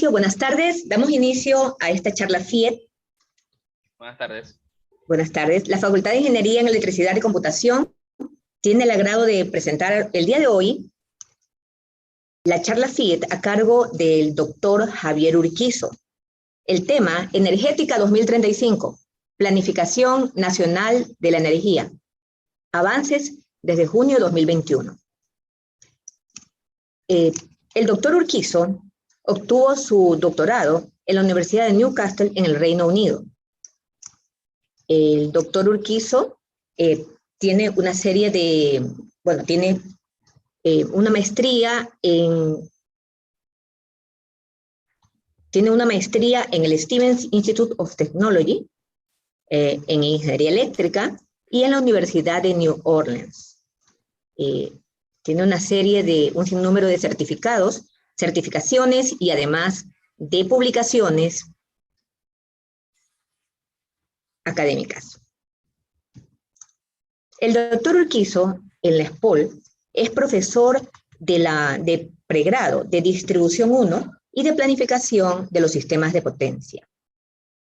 inicio, buenas tardes, damos inicio a esta charla FIET. Buenas tardes. Buenas tardes. La Facultad de Ingeniería en Electricidad y Computación tiene el agrado de presentar el día de hoy la charla FIET a cargo del doctor Javier Urquizo. El tema, Energética 2035, Planificación Nacional de la Energía, avances desde junio de 2021. El doctor Urquizo obtuvo su doctorado en la Universidad de Newcastle en el Reino Unido. El doctor Urquizo tiene una serie de, tiene una maestría en el Stevens Institute of Technology en Ingeniería Eléctrica y en la Universidad de New Orleans. Tiene una serie de, un sinnúmero de certificaciones y además de publicaciones académicas. El doctor Urquizo en la SPOL es profesor de pregrado de distribución 1 y de planificación de los sistemas de potencia.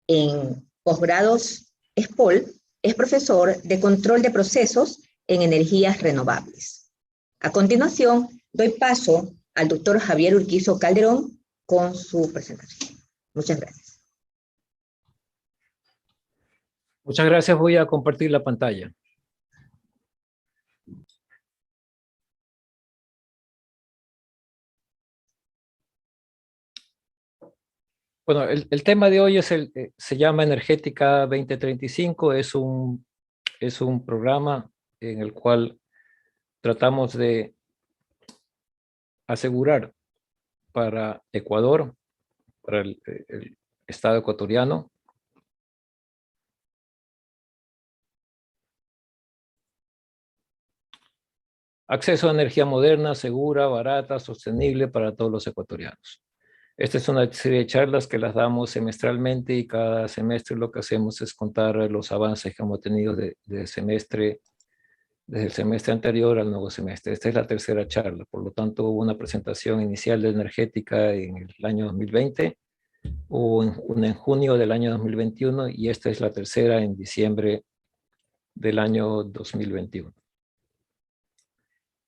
En posgrados SPOL es profesor de control de procesos en energías renovables. A continuación, doy paso al doctor Javier Urquizo Calderón con su presentación. Muchas gracias. Muchas gracias. Voy a compartir la pantalla. Bueno, el tema de hoy se llama Energética 2035. Es un programa en el cual tratamos de asegurar para Ecuador, para el Estado ecuatoriano, acceso a energía moderna, segura, barata, sostenible para todos los ecuatorianos. Esta es una serie de charlas que las damos semestralmente y cada semestre lo que hacemos es contar los avances que hemos tenido desde el semestre anterior al nuevo semestre. Esta es la tercera charla, por lo tanto hubo una presentación inicial de energética en el año 2020, hubo una en junio del año 2021 y esta es la tercera en diciembre del año 2021.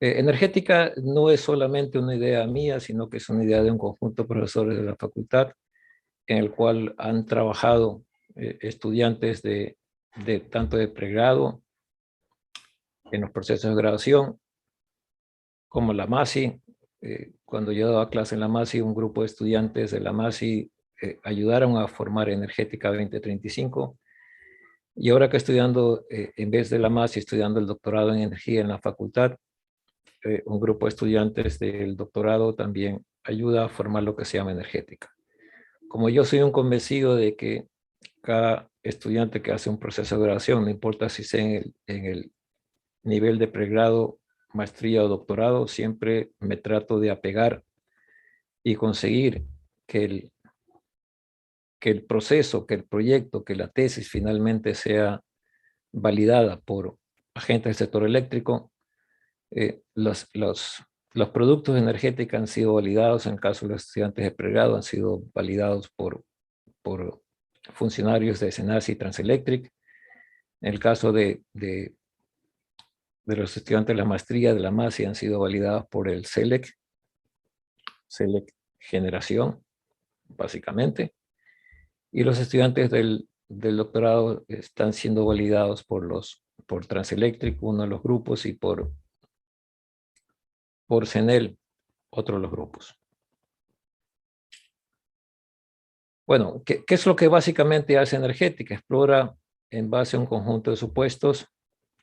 Energética no es solamente una idea mía, sino que es una idea de un conjunto de profesores de la facultad en el cual han trabajado estudiantes tanto de pregrado en los procesos de graduación como la MASI. Cuando yo daba clase en la MASI, un grupo de estudiantes de la MASI ayudaron a formar Energética 2035. Y ahora que estudiando, en vez de la MASI, estudiando el doctorado en energía en la facultad, un grupo de estudiantes del doctorado también ayuda a formar lo que se llama Energética. Como yo soy un convencido de que cada estudiante que hace un proceso de graduación, no importa si sea en el nivel de pregrado, maestría o doctorado, siempre me trato de apegar y conseguir que el proceso, que el proyecto, que la tesis finalmente sea validada por agentes del sector eléctrico. Los productos de energética han sido validados, en el caso de los estudiantes de pregrado, han sido validados por funcionarios de SENACI y Transelectric. En el caso de los estudiantes de la maestría de la MASI han sido validados por el CELEC Generación, básicamente. Y los estudiantes del doctorado están siendo validados por Transelectric, uno de los grupos, y por CENEL, otro de los grupos. Bueno, ¿qué es lo que básicamente hace Energética? Explora en base a un conjunto de supuestos,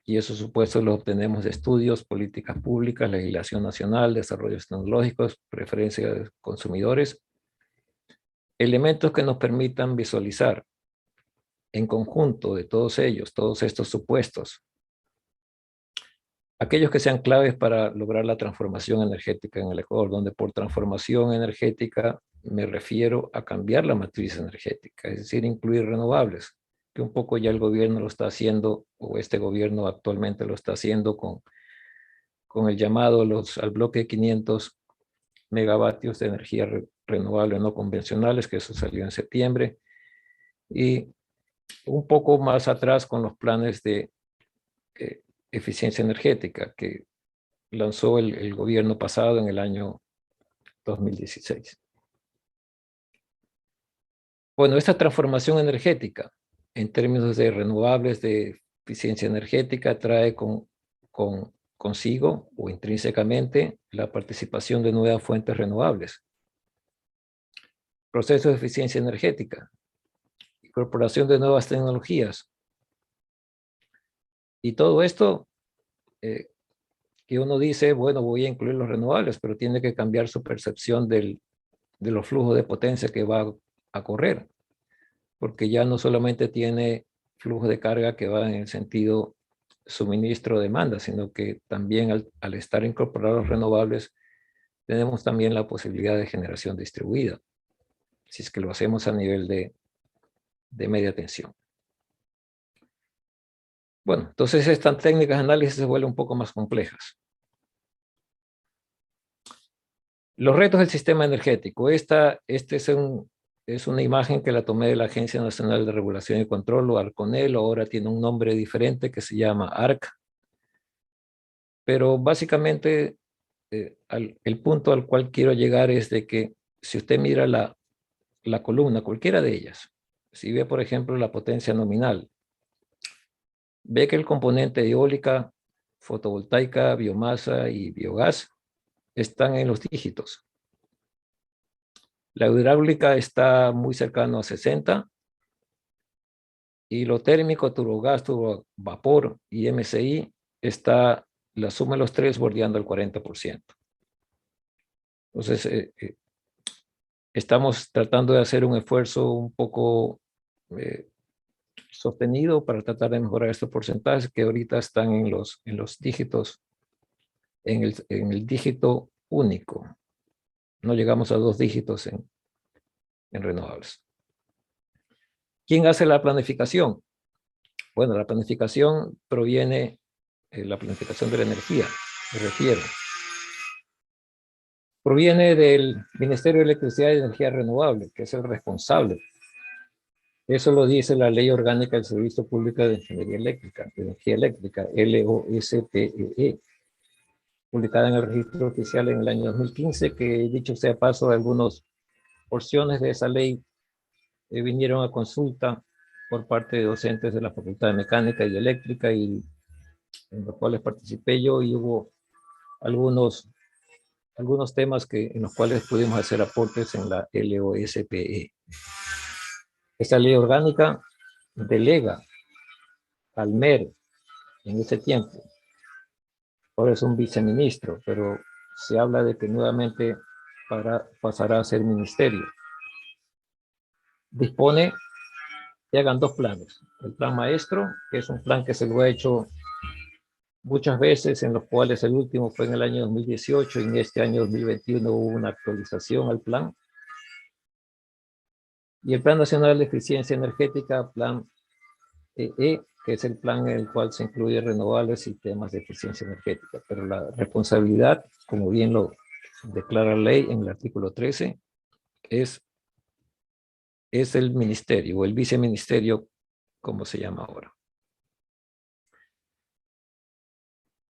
y esos supuestos los obtenemos de estudios, políticas públicas, legislación nacional, desarrollos tecnológicos, preferencias de consumidores, elementos que nos permitan visualizar en conjunto de todos ellos, todos estos supuestos, aquellos que sean claves para lograr la transformación energética en el Ecuador, donde por transformación energética me refiero a cambiar la matriz energética, es decir, incluir renovables, que un poco ya el gobierno lo está haciendo, o este gobierno actualmente lo está haciendo con el llamado al bloque de 500 megavatios de energía renovables no convencionales, que eso salió en septiembre, y un poco más atrás con los planes de eficiencia energética que lanzó el gobierno pasado en el año 2016. Bueno, esta transformación energética en términos de renovables, de eficiencia energética, trae consigo o intrínsecamente la participación de nuevas fuentes renovables, procesos de eficiencia energética, incorporación de nuevas tecnologías. Y todo esto que uno dice, bueno, voy a incluir los renovables, pero tiene que cambiar su percepción de los flujos de potencia que va a correr, porque ya no solamente tiene flujo de carga que va en el sentido suministro-demanda, sino que también al estar incorporados renovables, tenemos también la posibilidad de generación distribuida, si es que lo hacemos a nivel de media tensión. Bueno, entonces estas técnicas de análisis se vuelven un poco más complejas. Los retos del sistema energético. Esta es una imagen que la tomé de la Agencia Nacional de Regulación y Control, o ARCONEL, ahora tiene un nombre diferente que se llama ARC. Pero básicamente el punto al cual quiero llegar es de que si usted mira la columna, cualquiera de ellas, si ve por ejemplo la potencia nominal, ve que el componente eólica, fotovoltaica, biomasa y biogás están en los dígitos. La hidráulica está muy cercano a 60 y lo térmico, turbogás, turbovapor y MCI está la suma de los tres bordeando el 40%. Entonces, estamos tratando de hacer un esfuerzo un poco sostenido para tratar de mejorar estos porcentajes que ahorita están en los dígitos, en el dígito único. No llegamos a 2 dígitos en renovables. ¿Quién hace la planificación? Bueno, la planificación proviene, la planificación de la energía, me refiero. Proviene del Ministerio de Electricidad y Energía Renovable, que es el responsable. Eso lo dice la Ley Orgánica del Servicio Público de Ingeniería Eléctrica, de Energía Eléctrica, LOSPEE, publicada en el Registro Oficial en el año 2015, que dicho sea paso, algunas porciones de esa ley vinieron a consulta por parte de docentes de la Facultad de Mecánica y Eléctrica, y en los cuales participé yo, y hubo algunos temas en los cuales pudimos hacer aportes en la LOSPE. Esta ley orgánica delega al MER en ese tiempo, ahora es un viceministro, pero se habla de que nuevamente pasará a ser ministerio. Dispone que hagan 2 planes. El plan maestro, que es un plan que se lo ha hecho muchas veces, en los cuales el último fue en el año 2018 y en este año 2021 hubo una actualización al plan. Y el Plan Nacional de Eficiencia Energética, Plan EE, que es el plan en el cual se incluye renovables y temas de eficiencia energética. Pero la responsabilidad, como bien lo declara la ley en el artículo 13, es el ministerio o el viceministerio, como se llama ahora.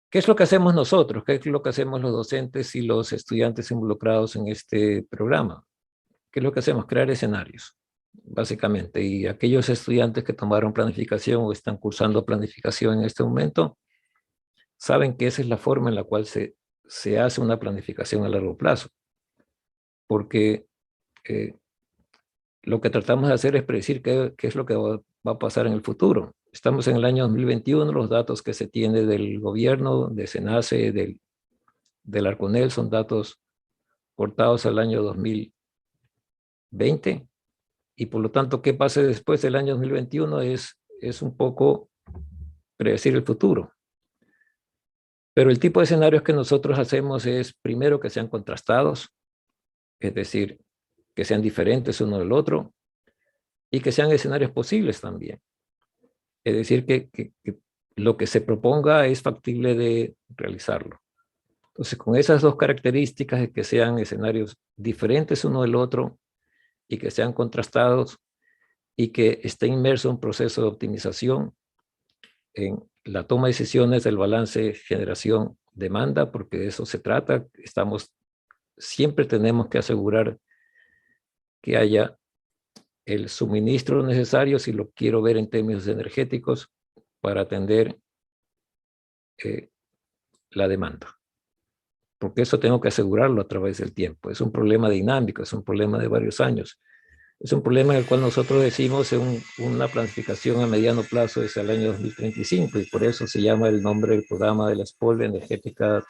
¿Qué es lo que hacemos nosotros? ¿Qué es lo que hacemos los docentes y los estudiantes involucrados en este programa? ¿Qué es lo que hacemos? Crear escenarios, básicamente. Y aquellos estudiantes que tomaron planificación o están cursando planificación en este momento, saben que esa es la forma en la cual se hace una planificación a largo plazo. Porque lo que tratamos de hacer es predecir qué es lo que va a pasar en el futuro. Estamos en el año 2021, los datos que se tiene del gobierno, de SENACE, del ARCONEL, son datos cortados al año 2020, y por lo tanto, ¿qué pase después del año 2021? Es un poco predecir el futuro. Pero el tipo de escenarios que nosotros hacemos es, primero, que sean contrastados, es decir, que sean diferentes uno del otro, y que sean escenarios posibles también. Es decir, que lo que se proponga es factible de realizarlo. Entonces, con esas dos características de que sean escenarios diferentes uno del otro y que sean contrastados y que esté inmerso en un proceso de optimización en la toma de decisiones del balance generación-demanda, porque de eso se trata. Siempre tenemos que asegurar que haya el suministro necesario, si lo quiero ver en términos energéticos, para atender la demanda. Porque eso tengo que asegurarlo a través del tiempo. Es un problema dinámico, es un problema de varios años. Es un problema en el cual nosotros decimos una planificación a mediano plazo es el año 2035 y por eso se llama el nombre del programa de la SPOL Energética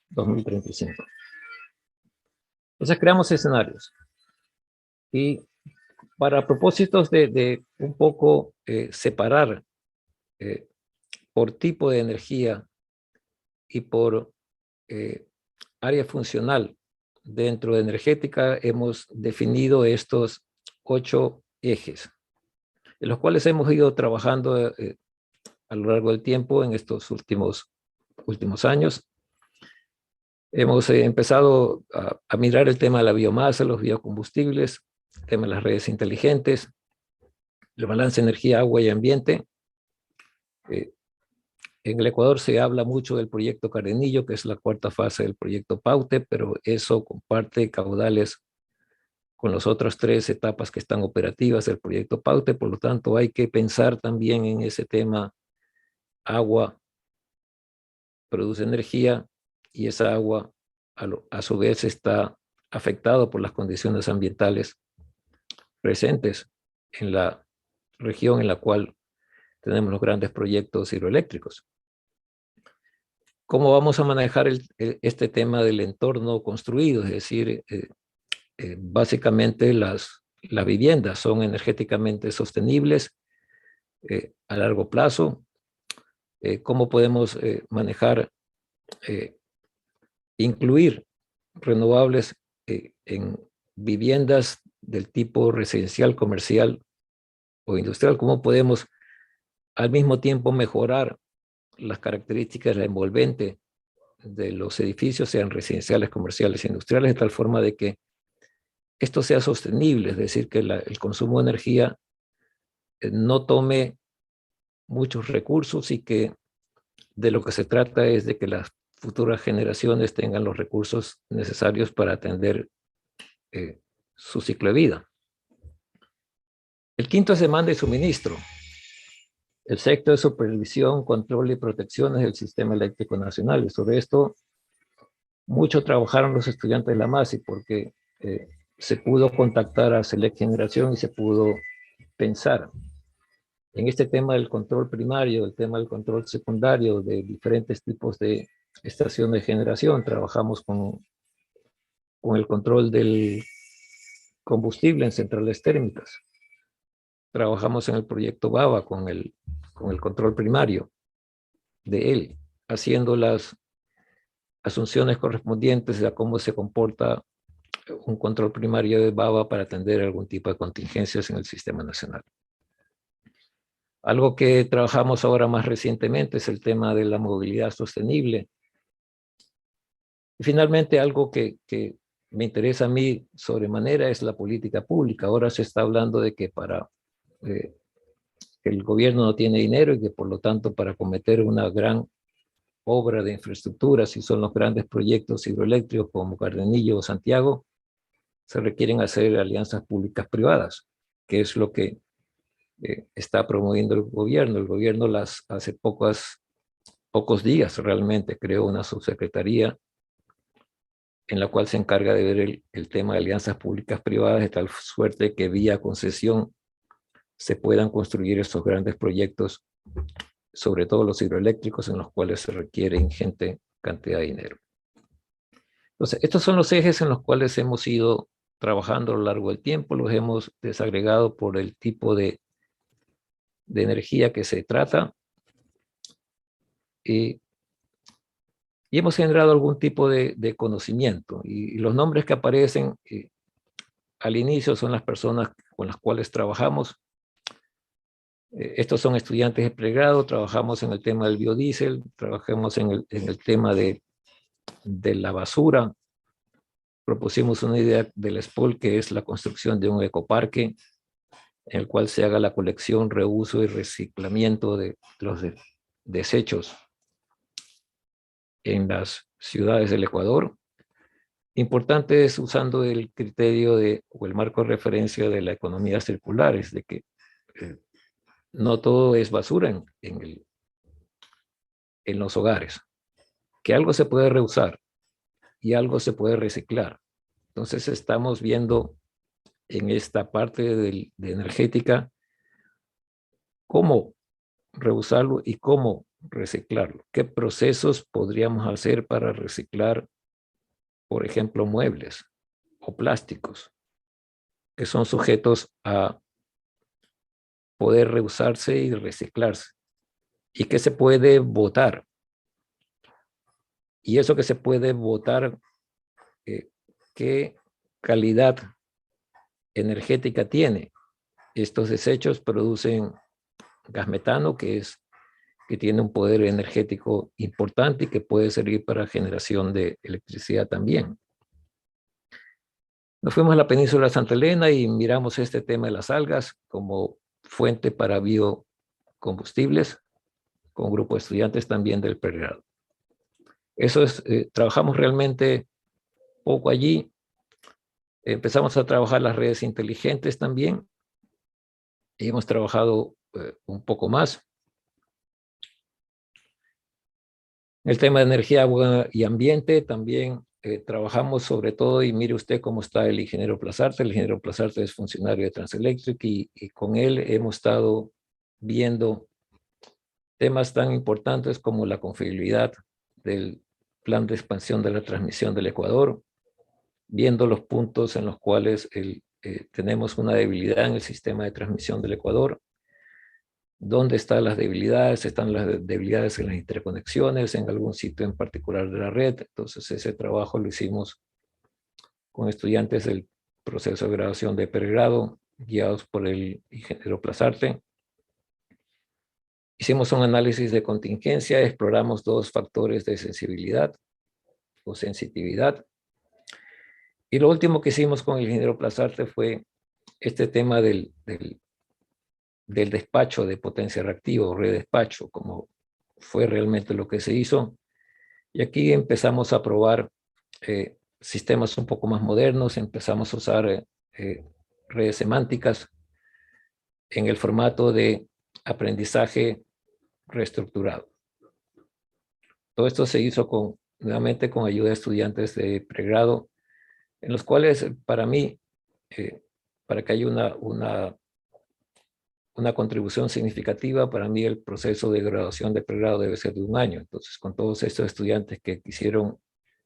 2035. Entonces creamos escenarios y para propósitos de un poco separar por tipo de energía y por área funcional dentro de energética, hemos definido estos 8 ejes, en los cuales hemos ido trabajando a lo largo del tiempo en estos últimos años. Hemos empezado a mirar el tema de la biomasa, los biocombustibles, el tema de las redes inteligentes, el balance de energía, agua y ambiente. En el Ecuador se habla mucho del proyecto Carenillo, que es la cuarta fase del proyecto Paute, pero eso comparte caudales con las otras 3 etapas que están operativas del proyecto Paute. Por lo tanto, hay que pensar también en ese tema. Agua produce energía y esa agua a su vez está afectada por las condiciones ambientales presentes en la región en la cual tenemos los grandes proyectos hidroeléctricos. ¿Cómo vamos a manejar este tema del entorno construido? Es decir, básicamente las viviendas son energéticamente sostenibles a largo plazo. ¿Cómo podemos manejar, incluir renovables en viviendas del tipo residencial, comercial o industrial? ¿Cómo podemos al mismo tiempo mejorar las características de la envolvente de los edificios, sean residenciales, comerciales e industriales, de tal forma de que esto sea sostenible, es decir, que el consumo de energía no tome muchos recursos y que de lo que se trata es de que las futuras generaciones tengan los recursos necesarios para atender su ciclo de vida. El quinto es demanda y suministro. El sexto es supervisión, control y protecciones del sistema eléctrico nacional. Y sobre esto mucho trabajaron los estudiantes de la MASI porque se pudo contactar a Select Generación y se pudo pensar en este tema del control primario, el tema del control secundario, de diferentes tipos de estaciones de generación. Trabajamos con el control del combustible en centrales térmicas. Trabajamos en el proyecto BABA con el control primario de él, haciendo las asunciones correspondientes a cómo se comporta un control primario de BABA para atender algún tipo de contingencias en el sistema nacional. Algo que trabajamos ahora más recientemente es el tema de la movilidad sostenible. Y finalmente, algo que me interesa a mí sobremanera es la política pública. Ahora se está hablando de que que el gobierno no tiene dinero y que por lo tanto para cometer una gran obra de infraestructura, si son los grandes proyectos hidroeléctricos como Cardenillo o Santiago, se requieren hacer alianzas públicas privadas, que es lo que está promoviendo el gobierno. El gobierno hace pocos días realmente creó una subsecretaría en la cual se encarga de ver el tema de alianzas públicas privadas, de tal suerte que vía concesión se puedan construir esos grandes proyectos, sobre todo los hidroeléctricos, en los cuales se requiere ingente cantidad de dinero. Entonces, estos son los ejes en los cuales hemos ido trabajando a lo largo del tiempo. Los hemos desagregado por el tipo de energía que se trata y hemos generado algún tipo de conocimiento. Y los nombres que aparecen al inicio son las personas con las cuales trabajamos. Estos son estudiantes de pregrado, trabajamos en el tema del biodiesel, trabajamos en el tema de de la basura, propusimos una idea del SPOL, que es la construcción de un ecoparque en el cual se haga la colección, reuso y reciclamiento de los desechos en las ciudades del Ecuador. Importante es usando el criterio o el marco de referencia de la economía circular, es de que no todo es basura en los hogares, que algo se puede reusar y algo se puede reciclar. Entonces estamos viendo en esta parte de energética cómo reusarlo y cómo reciclarlo. ¿Qué procesos podríamos hacer para reciclar, por ejemplo, muebles o plásticos, que son sujetos a poder reusarse y reciclarse? ¿Y qué se puede botar? Y eso que se puede botar, ¿qué calidad energética tiene? Estos desechos producen gas metano, que tiene un poder energético importante y que puede servir para generación de electricidad también. Nos fuimos a la península de Santa Elena y miramos este tema de las algas como fuente para biocombustibles, con un grupo de estudiantes también del pregrado. Eso es, trabajamos realmente poco allí. Empezamos a trabajar las redes inteligentes también. Y hemos trabajado un poco más. El tema de energía, agua y ambiente también trabajamos sobre todo, y mire usted cómo está el ingeniero Plazarte. El ingeniero Plazarte es funcionario de Transelectric y con él hemos estado viendo temas tan importantes como la confiabilidad del plan de expansión de la transmisión del Ecuador, viendo los puntos en los cuales tenemos una debilidad en el sistema de transmisión del Ecuador. ¿Dónde están las debilidades? Están las debilidades en las interconexiones, en algún sitio en particular de la red. Entonces ese trabajo lo hicimos con estudiantes del proceso de graduación de pregrado, guiados por el ingeniero Plazarte. Hicimos un análisis de contingencia, exploramos 2 factores de sensibilidad o sensitividad. Y lo último que hicimos con el ingeniero Plazarte fue este tema del despacho de potencia reactiva o redespacho, como fue realmente lo que se hizo. Y aquí empezamos a probar sistemas un poco más modernos, empezamos a usar redes semánticas en el formato de aprendizaje reestructurado. Todo esto se hizo nuevamente con ayuda de estudiantes de pregrado, en los cuales para mí, para que haya una contribución significativa, para mí el proceso de graduación de pregrado debe ser de 1 año. Entonces, con todos estos estudiantes que quisieron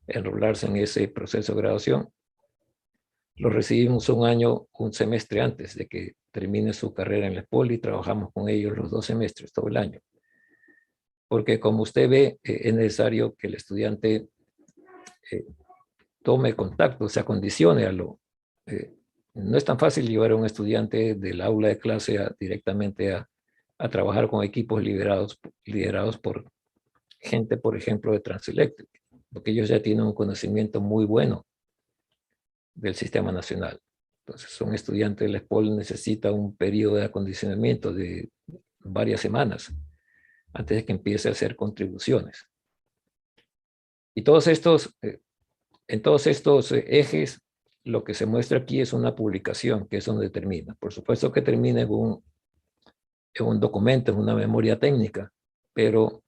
enrolarse en ese proceso de graduación, los recibimos un semestre antes de que termine su carrera en la SPOL, y trabajamos con ellos los 2 semestres, todo el año. Porque como usted ve, es necesario que el estudiante tome contacto, se acondicione a lo... no es tan fácil llevar a un estudiante del aula de clase directamente a trabajar con equipos liderados por gente, por ejemplo, de Transelectric, porque ellos ya tienen un conocimiento muy bueno del sistema nacional. Entonces, un estudiante de la SPOL necesita un periodo de acondicionamiento de varias semanas antes de que empiece a hacer contribuciones. Y en todos estos ejes, lo que se muestra aquí es una publicación, que es donde termina. Por supuesto que termina en un documento, en una memoria técnica, pero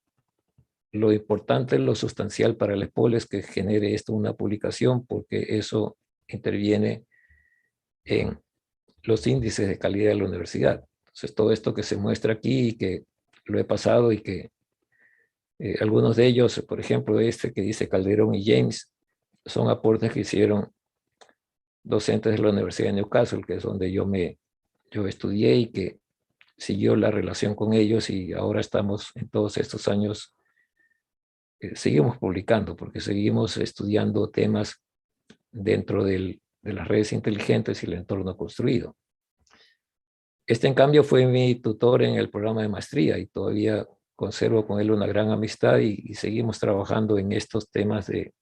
lo importante, lo sustancial para el SPOL es que genere esto una publicación, porque eso interviene en los índices de calidad de la universidad. Entonces, todo esto que se muestra aquí y que lo he pasado, y que algunos de ellos, por ejemplo, este que dice Calderón y James, son aportes que hicieron docentes de la Universidad de Newcastle, que es donde yo estudié y que siguió la relación con ellos, y ahora estamos en todos estos años, seguimos publicando porque seguimos estudiando temas dentro de las redes inteligentes y el entorno construido. Este, en cambio, fue mi tutor en el programa de maestría y todavía conservo con él una gran amistad, y seguimos trabajando en estos temas de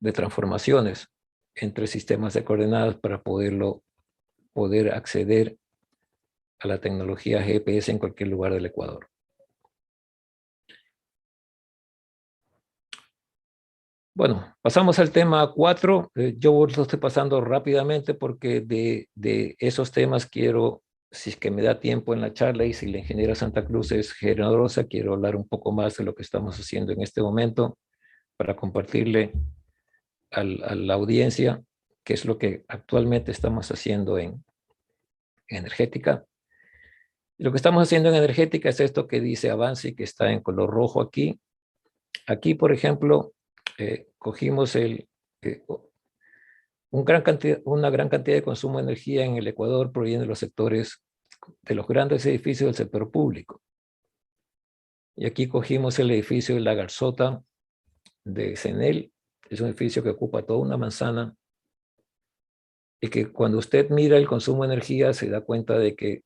de transformaciones entre sistemas de coordenadas para poder acceder a la tecnología GPS en cualquier lugar del Ecuador. Bueno, pasamos al tema 4. Yo lo estoy pasando rápidamente porque de esos temas quiero, si es que me da tiempo en la charla y si la ingeniera Santa Cruz es generosa, quiero hablar un poco más de lo que estamos haciendo en este momento para compartirle a la audiencia qué es lo que actualmente estamos haciendo en energética. Y lo que estamos haciendo en energética es esto que dice avance y que está en color rojo aquí. Aquí, por ejemplo, cogimos una gran cantidad de consumo de energía en el Ecuador proviene de los sectores, de los grandes edificios del sector público. Y aquí cogimos el edificio de La Garzota de CENEL. Es un edificio que ocupa toda una manzana y que cuando usted mira el consumo de energía se da cuenta de que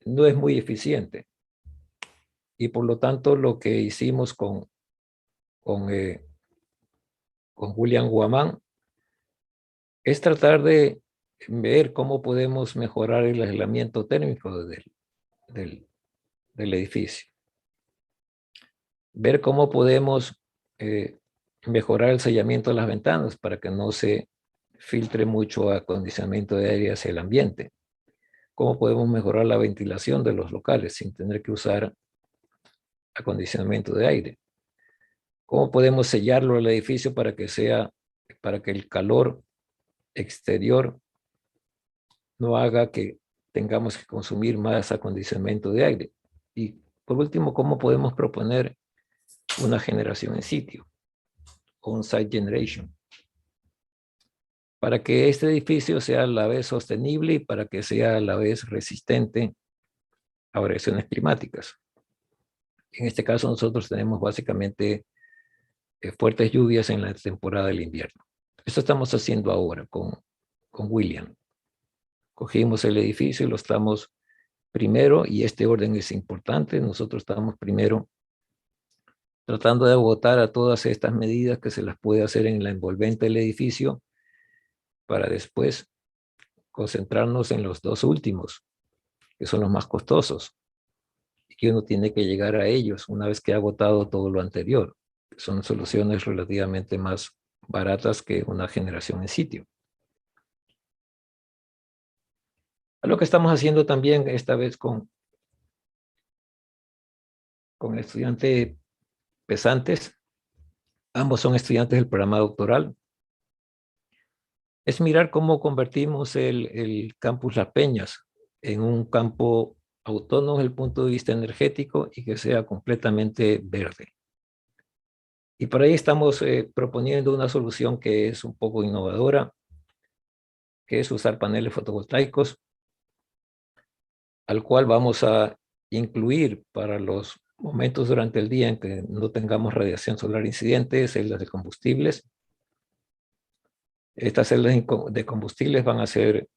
no es muy eficiente. Y por lo tanto lo que hicimos con William Guamán es tratar de ver cómo podemos mejorar el aislamiento térmico del edificio. Ver cómo podemos mejorar el sellamiento de las ventanas para que no se filtre mucho acondicionamiento de aire hacia el ambiente. Cómo podemos mejorar la ventilación de los locales sin tener que usar acondicionamiento de aire. Cómo podemos sellarlo al edificio para que el calor exterior no haga que tengamos que consumir más acondicionamiento de aire. Y por último, cómo podemos proponer una generación en sitio, on-site generation, para que este edificio sea a la vez sostenible y para que sea a la vez resistente a variaciones climáticas. En este caso nosotros tenemos básicamente fuertes lluvias en la temporada del invierno. Esto estamos haciendo ahora con William. Cogimos el edificio y lo estamos primero, y este orden es importante, nosotros estamos primero tratando de agotar a todas estas medidas que se las puede hacer en la envolvente del edificio para después concentrarnos en los dos últimos, que son los más costosos, y que uno tiene que llegar a ellos una vez que ha agotado todo lo anterior. Son soluciones relativamente más baratas que una generación en sitio. Lo que estamos haciendo también esta vez con el estudiante Pesantes, ambos son estudiantes del programa doctoral, es mirar cómo convertimos el campus Las Peñas en un campo autónomo desde el punto de vista energético y que sea completamente verde. Y por ahí estamos proponiendo una solución que es un poco innovadora, que es usar paneles fotovoltaicos, al cual vamos a incluir para los momentos durante el día en que no tengamos radiación solar incidente, celdas de combustibles. Estas celdas de combustibles van a ser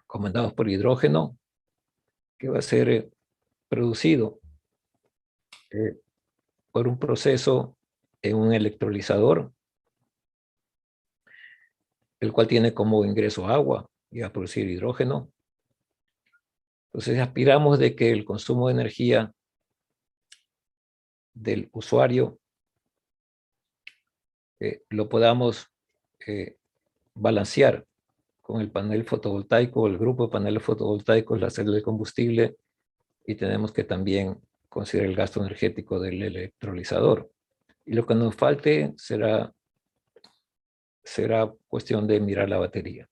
comandados por hidrógeno, que va a ser producido por un proceso en un electrolizador, el cual tiene como ingreso agua y va a producir hidrógeno. Entonces aspiramos de que el consumo de energía del usuario lo podamos balancear con el panel fotovoltaico, el grupo de paneles fotovoltaicos, la celda de combustible, y tenemos que también considerar el gasto energético del electrolizador. Y lo que nos falte será cuestión de mirar la batería.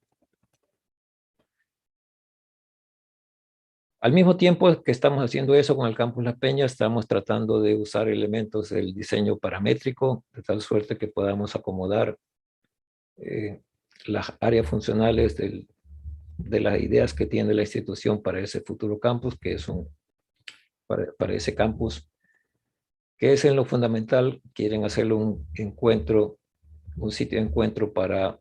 Al mismo tiempo que estamos haciendo eso con el campus Las Peñas, estamos tratando de usar elementos del diseño paramétrico, de tal suerte que podamos acomodar las áreas funcionales de las ideas que tiene la institución para ese futuro campus, que es para ese campus, que es en lo fundamental, quieren hacerlo un sitio de encuentro para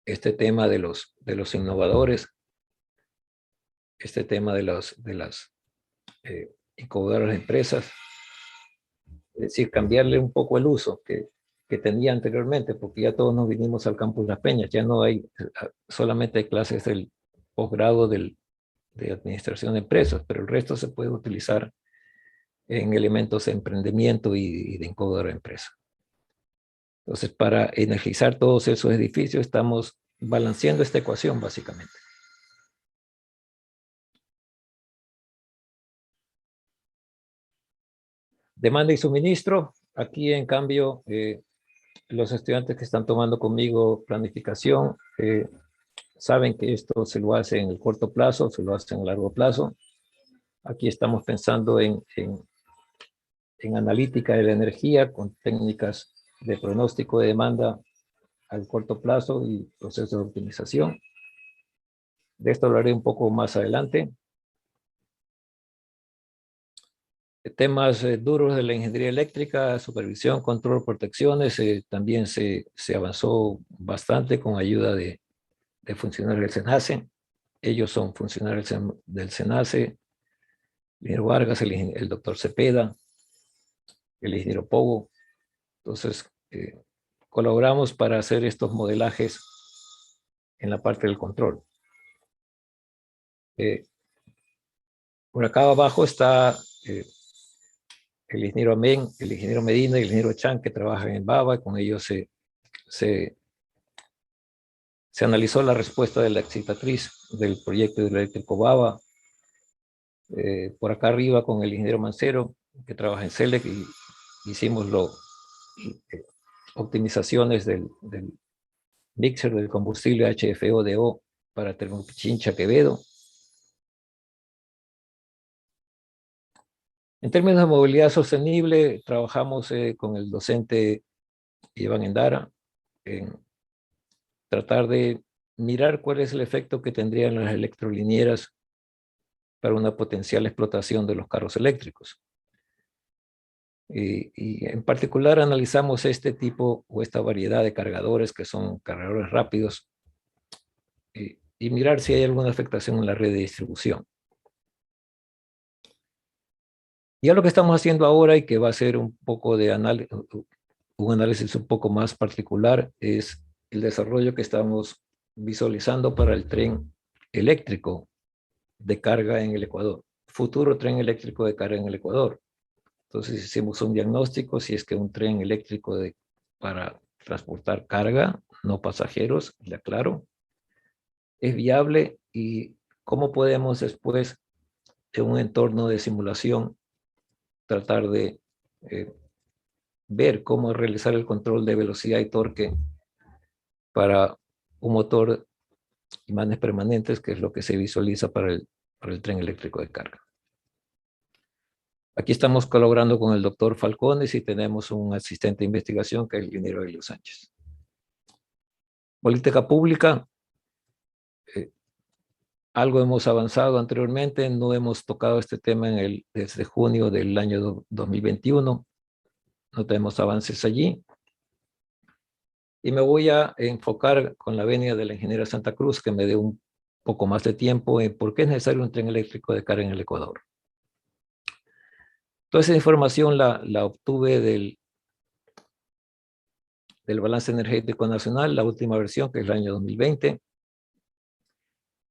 este tema de los innovadores, este tema de las incubadoras de empresas, es decir, cambiarle un poco el uso, que que tenía anteriormente, porque ya todos nos vinimos al campus Las Peñas, ya no hay, solamente hay clases del posgrado de administración de empresas, pero el resto se puede utilizar en elementos de emprendimiento y de encuadre de empresa. Entonces, para energizar todos esos edificios, estamos balanceando esta ecuación, básicamente. Demanda y suministro. Aquí, en cambio, los estudiantes que están tomando conmigo planificación saben que esto se lo hace en el corto plazo, se lo hace en el largo plazo. Aquí estamos pensando en analítica de la energía con técnicas de pronóstico de demanda al corto plazo y procesos de optimización. De esto hablaré un poco más adelante. Temas duros de la ingeniería eléctrica, supervisión, control, protecciones, también se avanzó bastante con ayuda de funcionarios del SENACE. Ellos son funcionarios del SENACE, el ingeniero Vargas, el doctor Cepeda, el ingeniero Pogo. Entonces, colaboramos para hacer estos modelajes en la parte del control. Por acá abajo está el ingeniero Amén, el ingeniero Medina y el ingeniero Chan, que trabajan en BABA. Con ellos se analizó la respuesta de la excitatriz del proyecto hidroeléctrico BABA. Por acá arriba con el ingeniero Mancero, que trabaja en CELEC, y hicimos optimizaciones del mixer del combustible HFO-DO para Termopichincha Quevedo. En términos de movilidad sostenible, trabajamos con el docente Iván Endara en tratar de mirar cuál es el efecto que tendrían las electrolinieras para una potencial explotación de los carros eléctricos. Y en particular analizamos este tipo o esta variedad de cargadores que son cargadores rápidos y mirar si hay alguna afectación en la red de distribución. Ya lo que estamos haciendo ahora y que va a ser un poco de un análisis un poco más particular es el desarrollo que estamos visualizando para el tren eléctrico de carga en el Ecuador, futuro tren eléctrico de carga en el Ecuador. Entonces hicimos un diagnóstico si es que un tren eléctrico para transportar carga, no pasajeros, le aclaro, es viable y cómo podemos después en un entorno de simulación tratar de ver cómo realizar el control de velocidad y torque para un motor imanes permanentes, que es lo que se visualiza para el tren eléctrico de carga. Aquí estamos colaborando con el doctor Falcones y tenemos un asistente de investigación que es el ingeniero Elio Sánchez. Política pública. Algo hemos avanzado anteriormente, no hemos tocado este tema desde junio del año 2021. No tenemos avances allí. Y me voy a enfocar con la venia de la ingeniera Santa Cruz, que me dé un poco más de tiempo en por qué es necesario un tren eléctrico de carga en el Ecuador. Toda esa información la obtuve del Balance Energético Nacional, la última versión, que es el año 2020.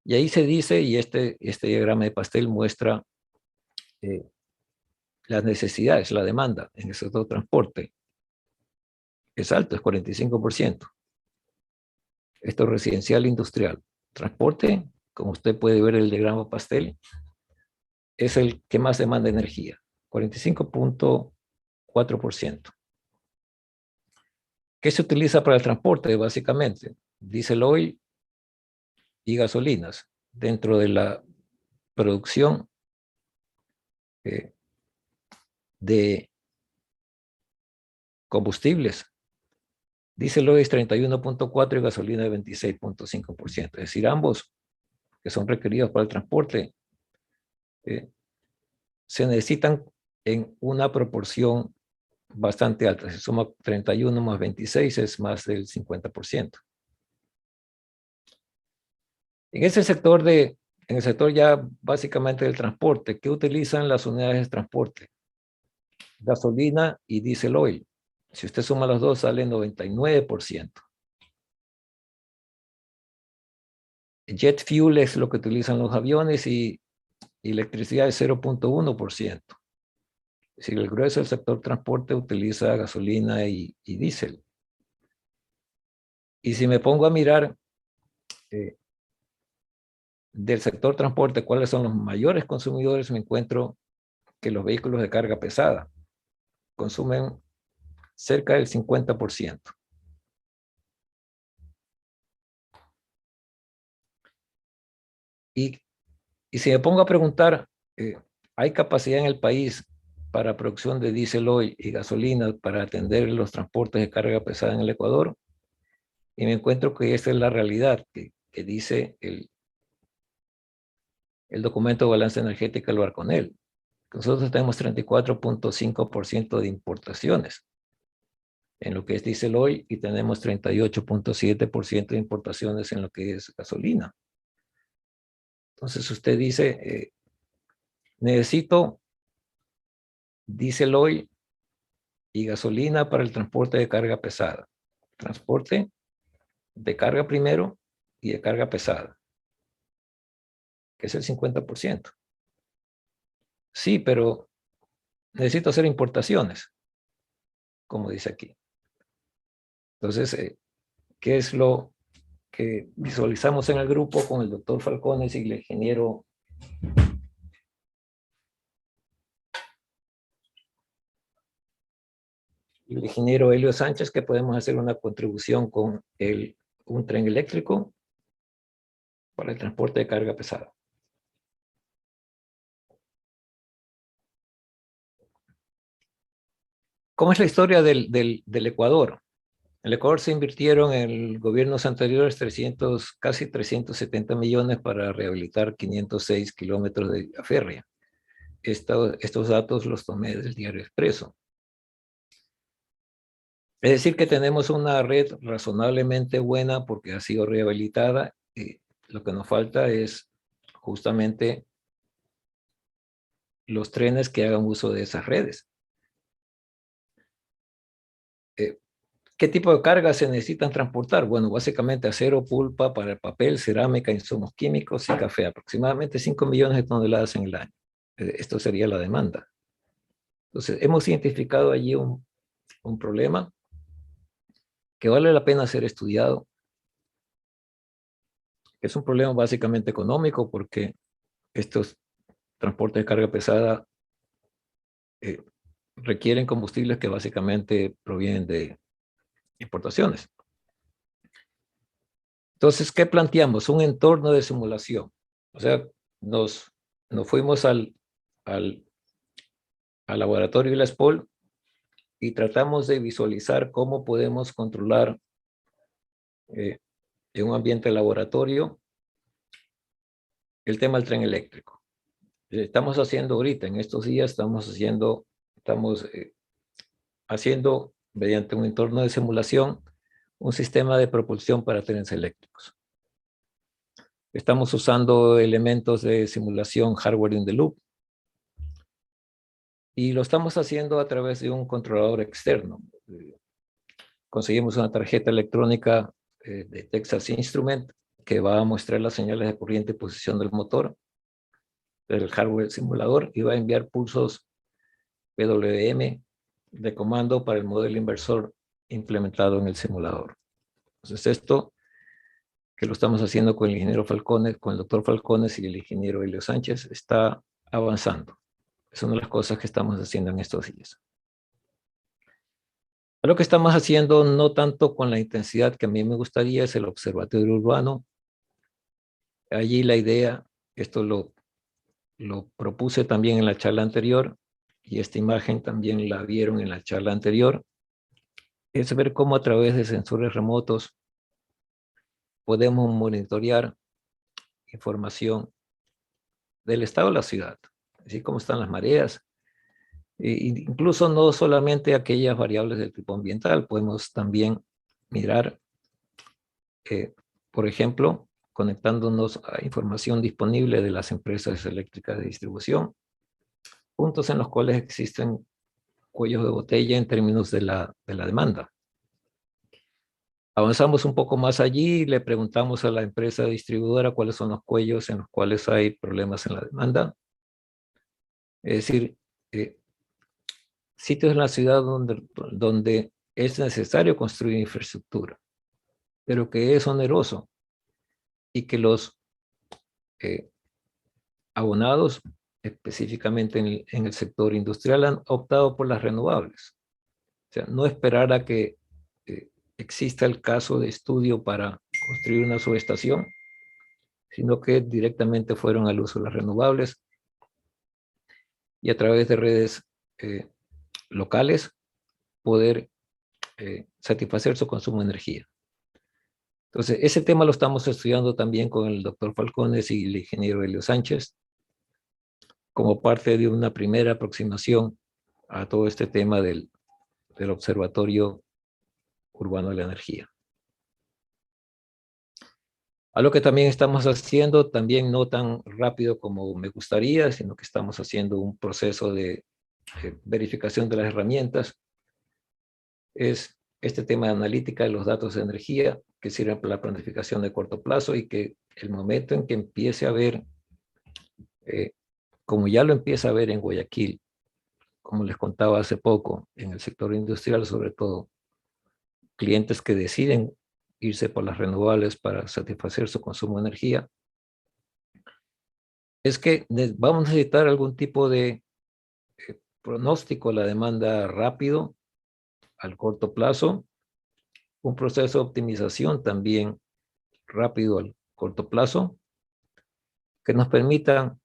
Y ahí se dice, y este diagrama de pastel muestra las necesidades, la demanda en el sector transporte. Es alto, es 45%. Esto es residencial e industrial. Transporte, como usted puede ver en el diagrama pastel, es el que más demanda energía, 45.4%. ¿Qué se utiliza para el transporte? Básicamente, diésel oil y gasolinas dentro de la producción de combustibles. Diésel oil es 31.4% y gasolina 26.5%. Es decir, ambos que son requeridos para el transporte se necesitan en una proporción bastante alta. Se suma 31 más 26 es más del 50%. En el sector ya básicamente del transporte, ¿qué utilizan las unidades de transporte? Gasolina y diésel oil. Si usted suma los dos, sale 99%. Jet fuel es lo que utilizan los aviones y electricidad es 0.1%. Si el grueso del sector transporte utiliza gasolina y diésel. Y si me pongo a mirar del sector transporte, cuáles son los mayores consumidores, me encuentro que los vehículos de carga pesada consumen cerca del 50%. Y si me pongo a preguntar, ¿hay capacidad en el país para producción de diésel hoy y gasolina para atender los transportes de carga pesada en el Ecuador? Y me encuentro que esa es la realidad que dice el documento de balanza energética del Barconel. Nosotros tenemos 34.5% de importaciones en lo que es diésel hoy y tenemos 38.7% de importaciones en lo que es gasolina. Entonces usted dice, necesito diésel hoy y gasolina para el transporte de carga pesada. Transporte de carga primero y de carga pesada, que es el 50%. Sí, pero necesito hacer importaciones, como dice aquí. Entonces, ¿qué es lo que visualizamos en el grupo con el doctor Falcones y el ingeniero Helio Sánchez? Que podemos hacer una contribución con un tren eléctrico para el transporte de carga pesada. ¿Cómo es la historia del Ecuador? En el Ecuador se invirtieron en gobiernos anteriores casi 370 millones para rehabilitar 506 kilómetros de vía férrea. Estos datos los tomé del Diario Expreso. Es decir, que tenemos una red razonablemente buena porque ha sido rehabilitada. Y lo que nos falta es justamente los trenes que hagan uso de esas redes. ¿Qué tipo de cargas se necesitan transportar? Bueno, básicamente acero, pulpa para el papel, cerámica, insumos químicos y café. Aproximadamente 5 millones de toneladas en el año. Esto sería la demanda. Entonces, hemos identificado allí un problema que vale la pena ser estudiado. Es un problema básicamente económico porque estos transportes de carga pesada requieren combustibles que básicamente provienen de importaciones. Entonces, ¿qué planteamos? Un entorno de simulación. O sea, nos fuimos al laboratorio de la SPOL y tratamos de visualizar cómo podemos controlar en un ambiente de laboratorio el tema del tren eléctrico. Estamos haciendo ahorita, en estos días, estamos haciendo mediante un entorno de simulación un sistema de propulsión para trenes eléctricos. Estamos usando elementos de simulación hardware in the loop y lo estamos haciendo a través de un controlador externo. Conseguimos una tarjeta electrónica de Texas Instrument que va a mostrar las señales de corriente y posición del motor, del hardware simulador, y va a enviar pulsos PWM de comando para el modelo inversor implementado en el simulador. Entonces esto, que lo estamos haciendo con el ingeniero Falcones, con el doctor Falcones y el ingeniero Helio Sánchez, está avanzando. Es una de las cosas que estamos haciendo en estos días. Lo que estamos haciendo, no tanto con la intensidad que a mí me gustaría, es el observatorio urbano. Allí la idea, esto lo propuse también en la charla anterior, y esta imagen también la vieron en la charla anterior, es ver cómo a través de sensores remotos podemos monitorear información del estado de la ciudad, así como están las mareas, incluso no solamente aquellas variables del tipo ambiental, podemos también mirar, por ejemplo, conectándonos a información disponible de las empresas eléctricas de distribución, puntos en los cuales existen cuellos de botella en términos de la demanda. Avanzamos un poco más allí y le preguntamos a la empresa distribuidora cuáles son los cuellos en los cuales hay problemas en la demanda. Es decir, sitios en la ciudad donde es necesario construir infraestructura, pero que es oneroso y que los abonados, específicamente en el sector industrial, han optado por las renovables. O sea, no esperar a que exista el caso de estudio para construir una subestación, sino que directamente fueron al uso de las renovables y a través de redes locales poder satisfacer su consumo de energía. Entonces, ese tema lo estamos estudiando también con el doctor Falcones y el ingeniero Helio Sánchez, como parte de una primera aproximación a todo este tema del Observatorio Urbano de la Energía. A lo que también estamos haciendo, también no tan rápido como me gustaría, sino que estamos haciendo un proceso de verificación de las herramientas, es este tema de analítica de los datos de energía que sirven para la planificación de corto plazo y que el momento en que empiece a ver, como ya lo empieza a ver en Guayaquil, como les contaba hace poco, en el sector industrial sobre todo, clientes que deciden irse por las renovables para satisfacer su consumo de energía, es que vamos a necesitar algún tipo de pronóstico de la demanda rápido, al corto plazo, un proceso de optimización también rápido al corto plazo, que nos permita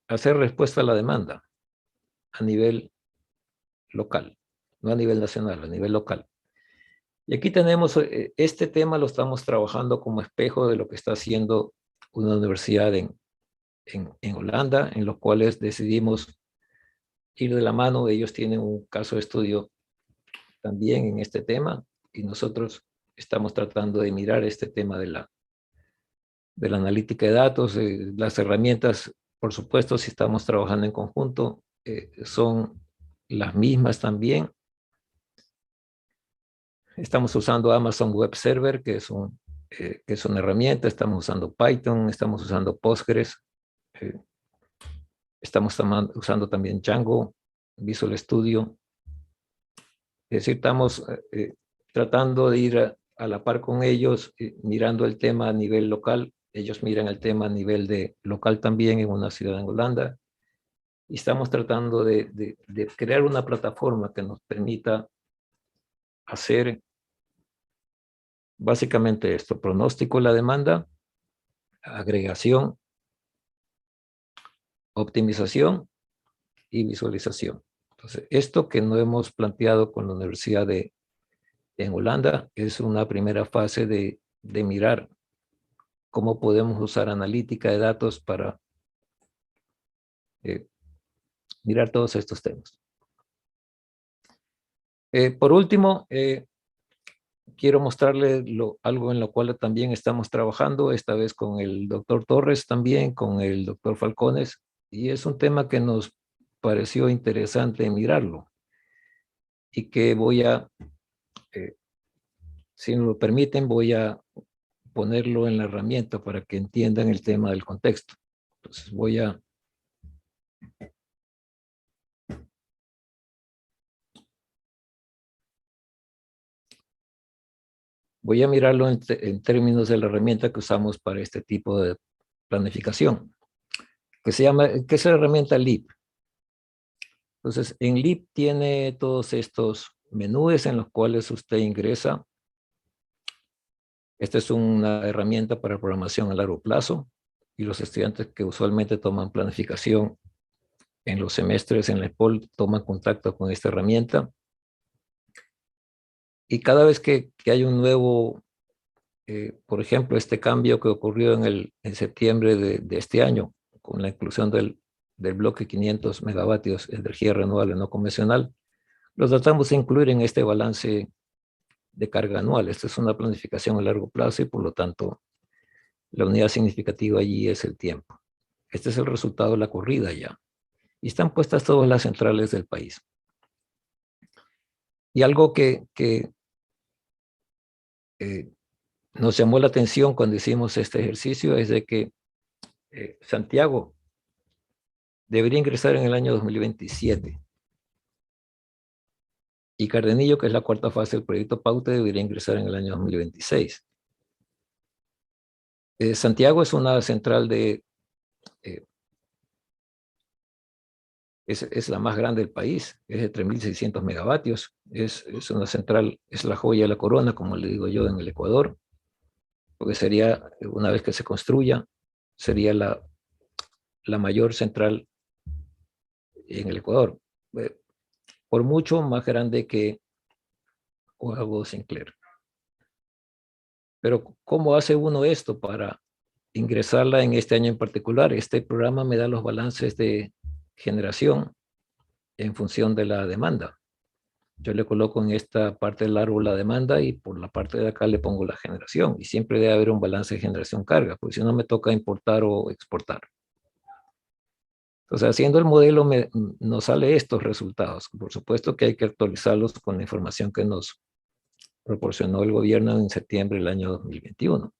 hacer respuesta a la demanda a nivel local, no a nivel nacional, a nivel local. Y aquí tenemos, este tema lo estamos trabajando como espejo de lo que está haciendo una universidad en Holanda, en los cuales decidimos ir de la mano. Ellos tienen un caso de estudio también en este tema y nosotros estamos tratando de mirar este tema de la analítica de datos. Las herramientas, por supuesto, si estamos trabajando en conjunto, son las mismas también. Estamos usando Amazon Web Server, que es una herramienta. Estamos usando Python, estamos usando Postgres. Estamos usando también Django, Visual Studio. Es decir, estamos tratando de ir a la par con ellos, mirando el tema a nivel local. Ellos miran el tema a nivel de local también en una ciudad en Holanda. Y estamos tratando de crear una plataforma que nos permita hacer básicamente esto: pronóstico de la demanda, agregación, optimización y visualización. Entonces, esto que no hemos planteado con la Universidad en Holanda es una primera fase de mirar cómo podemos usar analítica de datos para mirar todos estos temas. Por último, quiero mostrarles algo en lo cual también estamos trabajando, esta vez con el doctor Torres también, con el doctor Falcones, y es un tema que nos pareció interesante mirarlo y que voy a, si me lo permiten, voy a ponerlo en la herramienta para que entiendan el tema del contexto. Entonces voy a mirarlo en términos de la herramienta que usamos para este tipo de planificación, que es la herramienta LEAP. Entonces, en LEAP tiene todos estos menús en los cuales usted ingresa. Esta es una herramienta para programación a largo plazo y los estudiantes que usualmente toman planificación en los semestres en la ESPOL toman contacto con esta herramienta. Y cada vez que hay un nuevo, por ejemplo, este cambio que ocurrió en septiembre de este año, con la inclusión del bloque 500 megavatios de energía renovable no convencional, los tratamos de incluir en este balance de carga anual. Esta es una planificación a largo plazo y por lo tanto la unidad significativa allí es el tiempo. Este es el resultado de la corrida ya. Y están puestas todas las centrales del país. Y algo que nos llamó la atención cuando hicimos este ejercicio es de que Santiago debería ingresar en el año 2027. Y Cardenillo, que es la cuarta fase del proyecto Pauta, debería ingresar en el año 2026. Santiago es una central es la más grande del país, es de 3.600 megavatios, es una central, es la joya de la corona, como le digo yo, en el Ecuador, porque sería, una vez que se construya, sería la mayor central en el Ecuador, por mucho más grande que Oahu Sinclair. Pero ¿cómo hace uno esto para ingresarla en este año en particular? Este programa me da los balances de generación en función de la demanda. Yo le coloco en esta parte del árbol la demanda y por la parte de acá le pongo la generación. Y siempre debe haber un balance de generación-carga, porque si no me toca importar o exportar. Entonces, haciendo el modelo nos sale estos resultados. Por supuesto que hay que actualizarlos con la información que nos proporcionó el gobierno en septiembre del año 2021,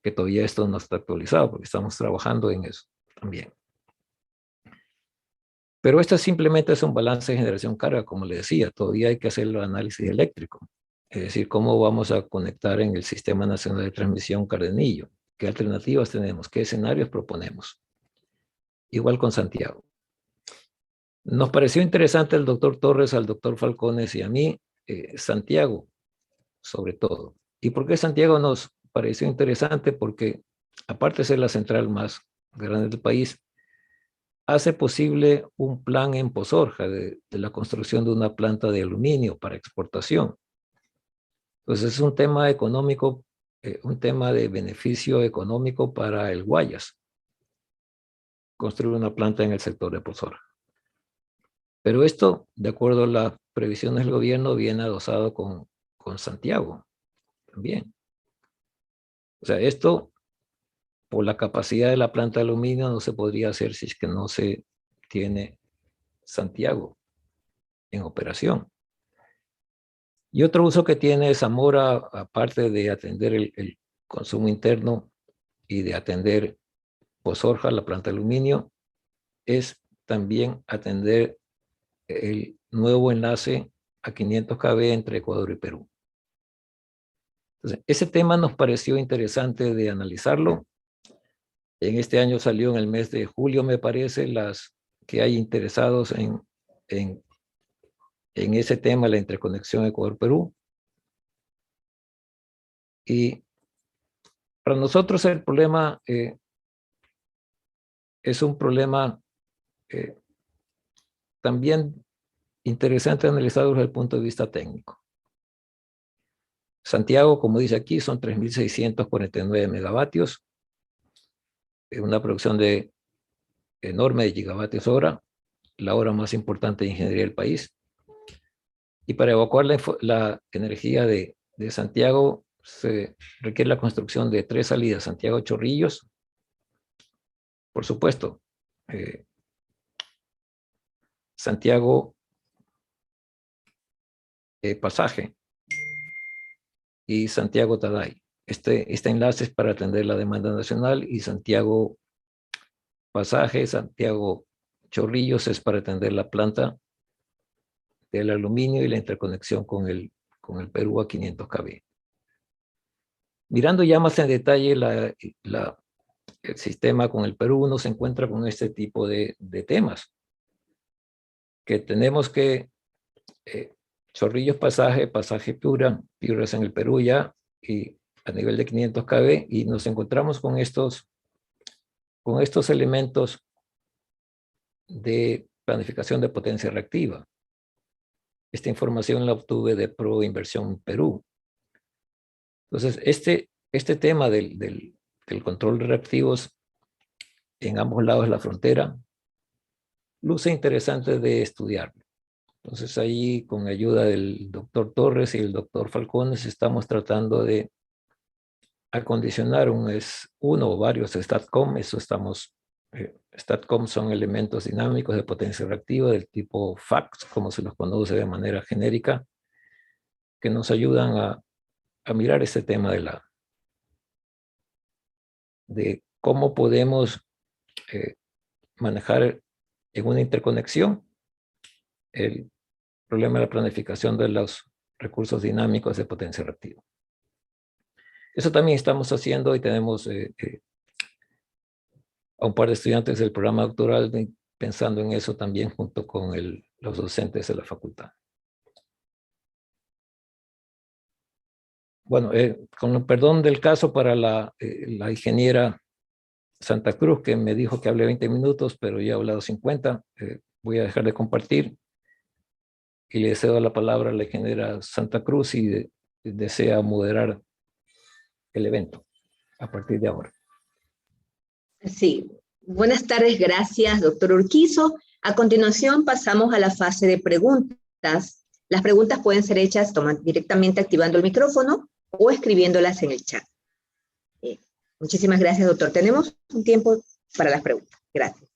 que todavía esto no está actualizado, porque estamos trabajando en eso también. Pero esto simplemente es un balance de generación-carga, como le decía, todavía hay que hacer el análisis eléctrico, es decir, cómo vamos a conectar en el Sistema Nacional de Transmisión Cardenillo, qué alternativas tenemos, qué escenarios proponemos. Igual con Santiago. Nos pareció interesante al doctor Torres, al doctor Falcones y a mí, Santiago, sobre todo. ¿Y por qué Santiago nos pareció interesante? Porque aparte de ser la central más grande del país, hace posible un plan en Pozorja de la construcción de una planta de aluminio para exportación. Entonces es un tema económico, un tema de beneficio económico para el Guayas, construir una planta en el sector de Pozorja. Pero esto, de acuerdo a las previsiones del gobierno, viene adosado con Santiago también. O sea, esto, por la capacidad de la planta de aluminio, no se podría hacer si es que no se tiene Santiago en operación. Y otro uso que tiene Zamora, aparte de atender el consumo interno y de atender Pozorja, la planta de aluminio, es también atender el nuevo enlace a 500 kV entre Ecuador y Perú. Entonces, ese tema nos pareció interesante de analizarlo. En este año salió en el mes de julio, me parece, las que hay interesados en ese tema, la interconexión Ecuador-Perú. Y para nosotros el problema es un problema también interesante analizarlo desde el punto de vista técnico. Santiago, como dice aquí, son 3.649 megavatios, una producción enorme de gigavatios hora, la hora más importante de ingeniería del país. Y para evacuar la energía de Santiago se requiere la construcción de 3 salidas, Santiago Chorrillos, por supuesto, Santiago Pasaje y Santiago Taday. Este enlace es para atender la demanda nacional y Santiago Pasaje, Santiago Chorrillos es para atender la planta del aluminio y la interconexión con el Perú a 500 kV. Mirando ya más en detalle el sistema con el Perú, uno se encuentra con este tipo de temas. Que tenemos que Chorrillos Pasaje Piura es en el Perú ya, y a nivel de 500 kV, y nos encontramos con estos elementos de planificación de potencia reactiva. Esta información la obtuve de Pro Inversión Perú. Entonces, este tema del control de reactivos en ambos lados de la frontera luce interesante de estudiarlo. Entonces, ahí, con ayuda del doctor Torres y el doctor Falcones, estamos tratando de acondicionar uno o varios STATCOM. Eso estamos STATCOM son elementos dinámicos de potencia reactiva del tipo FACS, como se los conoce de manera genérica, que nos ayudan a mirar este tema de cómo podemos manejar en una interconexión el problema de la planificación de los recursos dinámicos de potencia reactiva. Eso también estamos haciendo y tenemos a un par de estudiantes del programa doctoral pensando en eso también junto con los docentes de la facultad. Bueno, con el perdón del caso para la ingeniera Santa Cruz, que me dijo que hablé 20 minutos, pero ya he hablado 50, voy a dejar de compartir y le cedo la palabra a la ingeniera Santa Cruz si desea moderar el evento a partir de ahora. Sí, buenas tardes, gracias, doctor Urquizo. A continuación pasamos a la fase de preguntas. Las preguntas pueden ser hechas directamente activando el micrófono o escribiéndolas en el chat. Muchísimas gracias, doctor. Tenemos un tiempo para las preguntas. Gracias.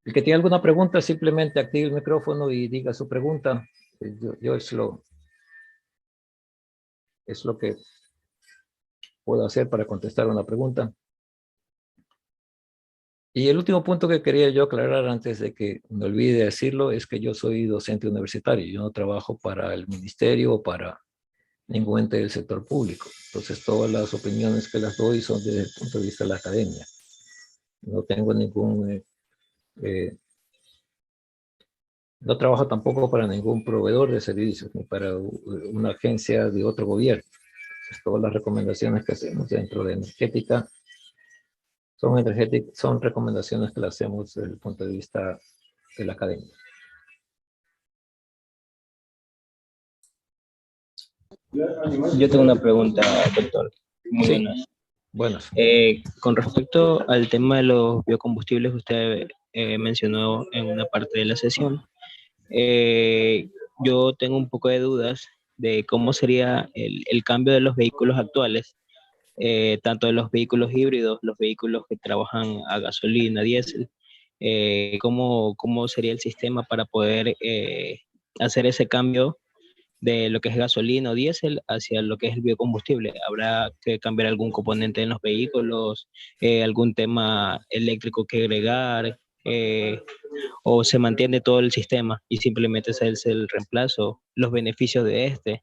El que tiene alguna pregunta, simplemente active el micrófono y diga su pregunta. Yo es lo que puedo hacer para contestar una pregunta. Y el último punto que quería yo aclarar antes de que me olvide decirlo es que yo soy docente universitario. Yo no trabajo para el ministerio o para ningún ente del sector público. Entonces todas las opiniones que las doy son desde el punto de vista de la academia. No tengo ningún... no trabajo tampoco para ningún proveedor de servicios ni para una agencia de otro gobierno. Entonces, todas las recomendaciones que hacemos dentro de energética son recomendaciones que las hacemos desde el punto de vista de la academia. Yo tengo una pregunta, doctor. Muy Sí. buenas. Buenas. Con respecto al tema de los biocombustibles que usted mencionó en una parte de la sesión, yo tengo un poco de dudas de cómo sería el cambio de los vehículos actuales, tanto de los vehículos híbridos, los vehículos que trabajan a gasolina, diésel, cómo sería el sistema para poder hacer ese cambio de lo que es gasolina o diésel hacia lo que es el biocombustible. ¿Habrá que cambiar algún componente en los vehículos, algún tema eléctrico que agregar, o se mantiene todo el sistema y simplemente es el reemplazo, los beneficios de este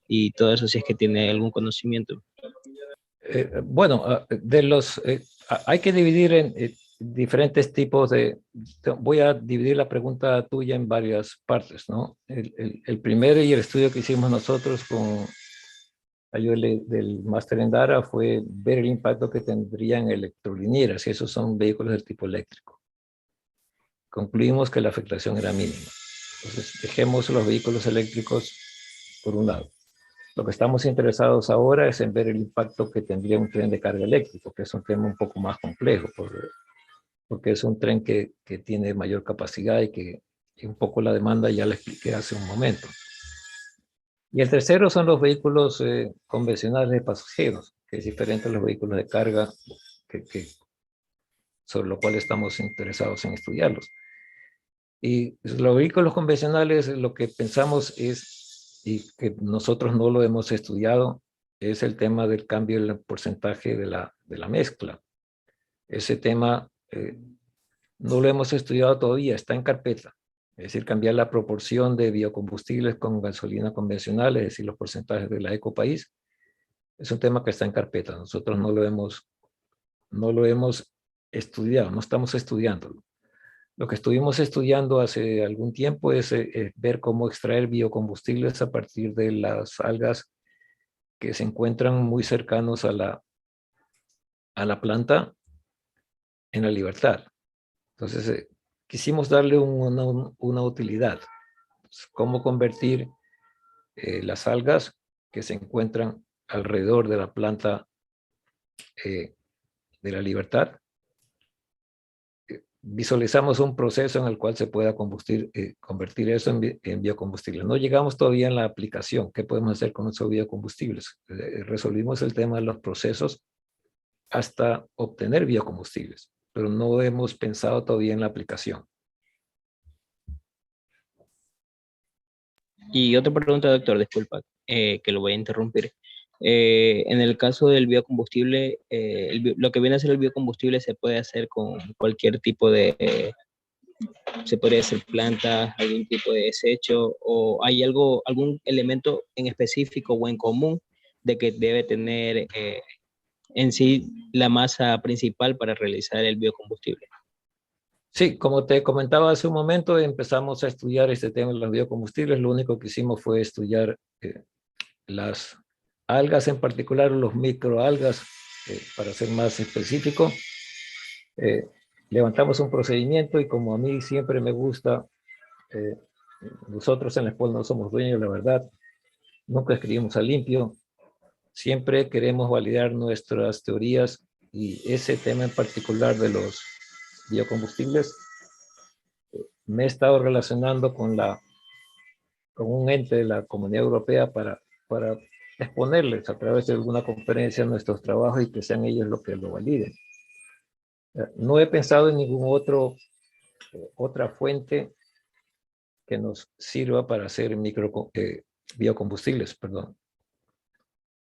y todo eso si es que tiene algún conocimiento? Bueno, hay que dividir en diferentes tipos de... Voy a dividir la pregunta tuya en varias partes, ¿no? El primero y el estudio que hicimos nosotros con ayuda del máster en Dara fue ver el impacto que tendrían electrolineras, y esos son vehículos del tipo eléctrico. Concluimos que la afectación era mínima. Entonces, dejemos los vehículos eléctricos por un lado. Lo que estamos interesados ahora es en ver el impacto que tendría un tren de carga eléctrico, que es un tema un poco más complejo, porque es un tren que tiene mayor capacidad y un poco la demanda ya la expliqué hace un momento. Y el tercero son los vehículos convencionales de pasajeros, que es diferente a los vehículos de carga, sobre lo cual estamos interesados en estudiarlos. Y los vehículos convencionales, lo que pensamos es, y que nosotros no lo hemos estudiado, es el tema del cambio del porcentaje de la mezcla. Ese tema no lo hemos estudiado todavía, está en carpeta. Es decir, cambiar la proporción de biocombustibles con gasolina convencional, es decir, los porcentajes de la Ecopaís, es un tema que está en carpeta. Nosotros no lo hemos estudiado, no estamos estudiándolo. Lo que estuvimos estudiando hace algún tiempo es ver cómo extraer biocombustibles a partir de las algas que se encuentran muy cercanos a la planta en La Libertad. Entonces, quisimos darle una utilidad. Cómo convertir las algas que se encuentran alrededor de la planta de La Libertad, visualizamos un proceso en el cual se pueda convertir eso en biocombustible. No llegamos todavía en la aplicación. ¿Qué podemos hacer con esos biocombustibles? Resolvimos el tema de los procesos hasta obtener biocombustibles, pero no hemos pensado todavía en la aplicación. Y otra pregunta, doctor, disculpa, que lo voy a interrumpir. En el caso del biocombustible, lo que viene a ser el biocombustible se puede hacer con cualquier tipo de, se podría hacer plantas, algún tipo de desecho, o hay algún elemento en específico o en común de que debe tener en sí la masa principal para realizar el biocombustible. Sí, como te comentaba hace un momento, empezamos a estudiar este tema de los biocombustibles. Lo único que hicimos fue estudiar las algas, en particular los microalgas, para ser más específico. Levantamos un procedimiento y como a mí siempre me gusta, nosotros en la escuela no somos dueños, la verdad, nunca escribimos a limpio, siempre queremos validar nuestras teorías y ese tema en particular de los biocombustibles, me he estado relacionando con un ente de la Comunidad Europea para exponerles a través de alguna conferencia nuestros trabajos y que sean ellos los que lo validen. No he pensado en ningún otra fuente que nos sirva para hacer biocombustibles, perdón.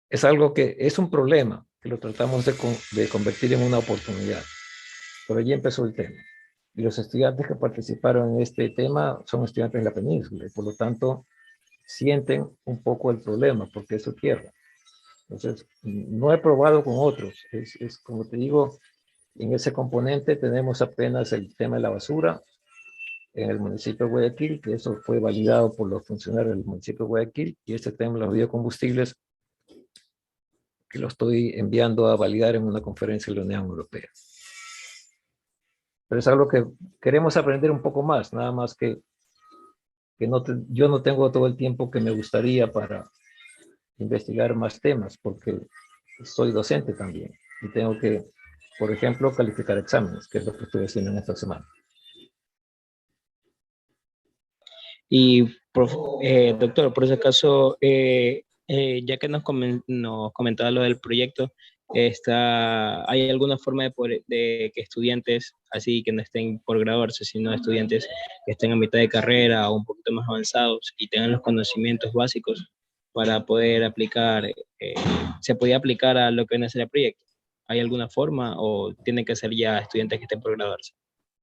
Es algo que es un problema, que lo tratamos de convertir en una oportunidad. Por allí empezó el tema. Y los estudiantes que participaron en este tema son estudiantes de la península y por lo tanto sienten un poco el problema porque es su tierra. Entonces, no he probado con otros. Es como te digo, en ese componente tenemos apenas el tema de la basura en el municipio de Guayaquil, que eso fue validado por los funcionarios del municipio de Guayaquil, y este tema de los biocombustibles, que lo estoy enviando a validar en una conferencia de la Unión Europea. Pero es algo que queremos aprender un poco más, nada más que yo no tengo todo el tiempo que me gustaría para investigar más temas, porque soy docente también, y tengo que, por ejemplo, calificar exámenes, que es lo que estoy haciendo en esta semana. Y, doctor, por ese caso, ya que nos comentaba lo del proyecto, ¿hay alguna forma de que estudiantes, así que no estén por graduarse, sino estudiantes que estén a mitad de carrera o un poquito más avanzados y tengan los conocimientos básicos para poder aplicar, se podía aplicar a lo que viene a ser el proyecto? ¿Hay alguna forma o tienen que ser ya estudiantes que estén por graduarse?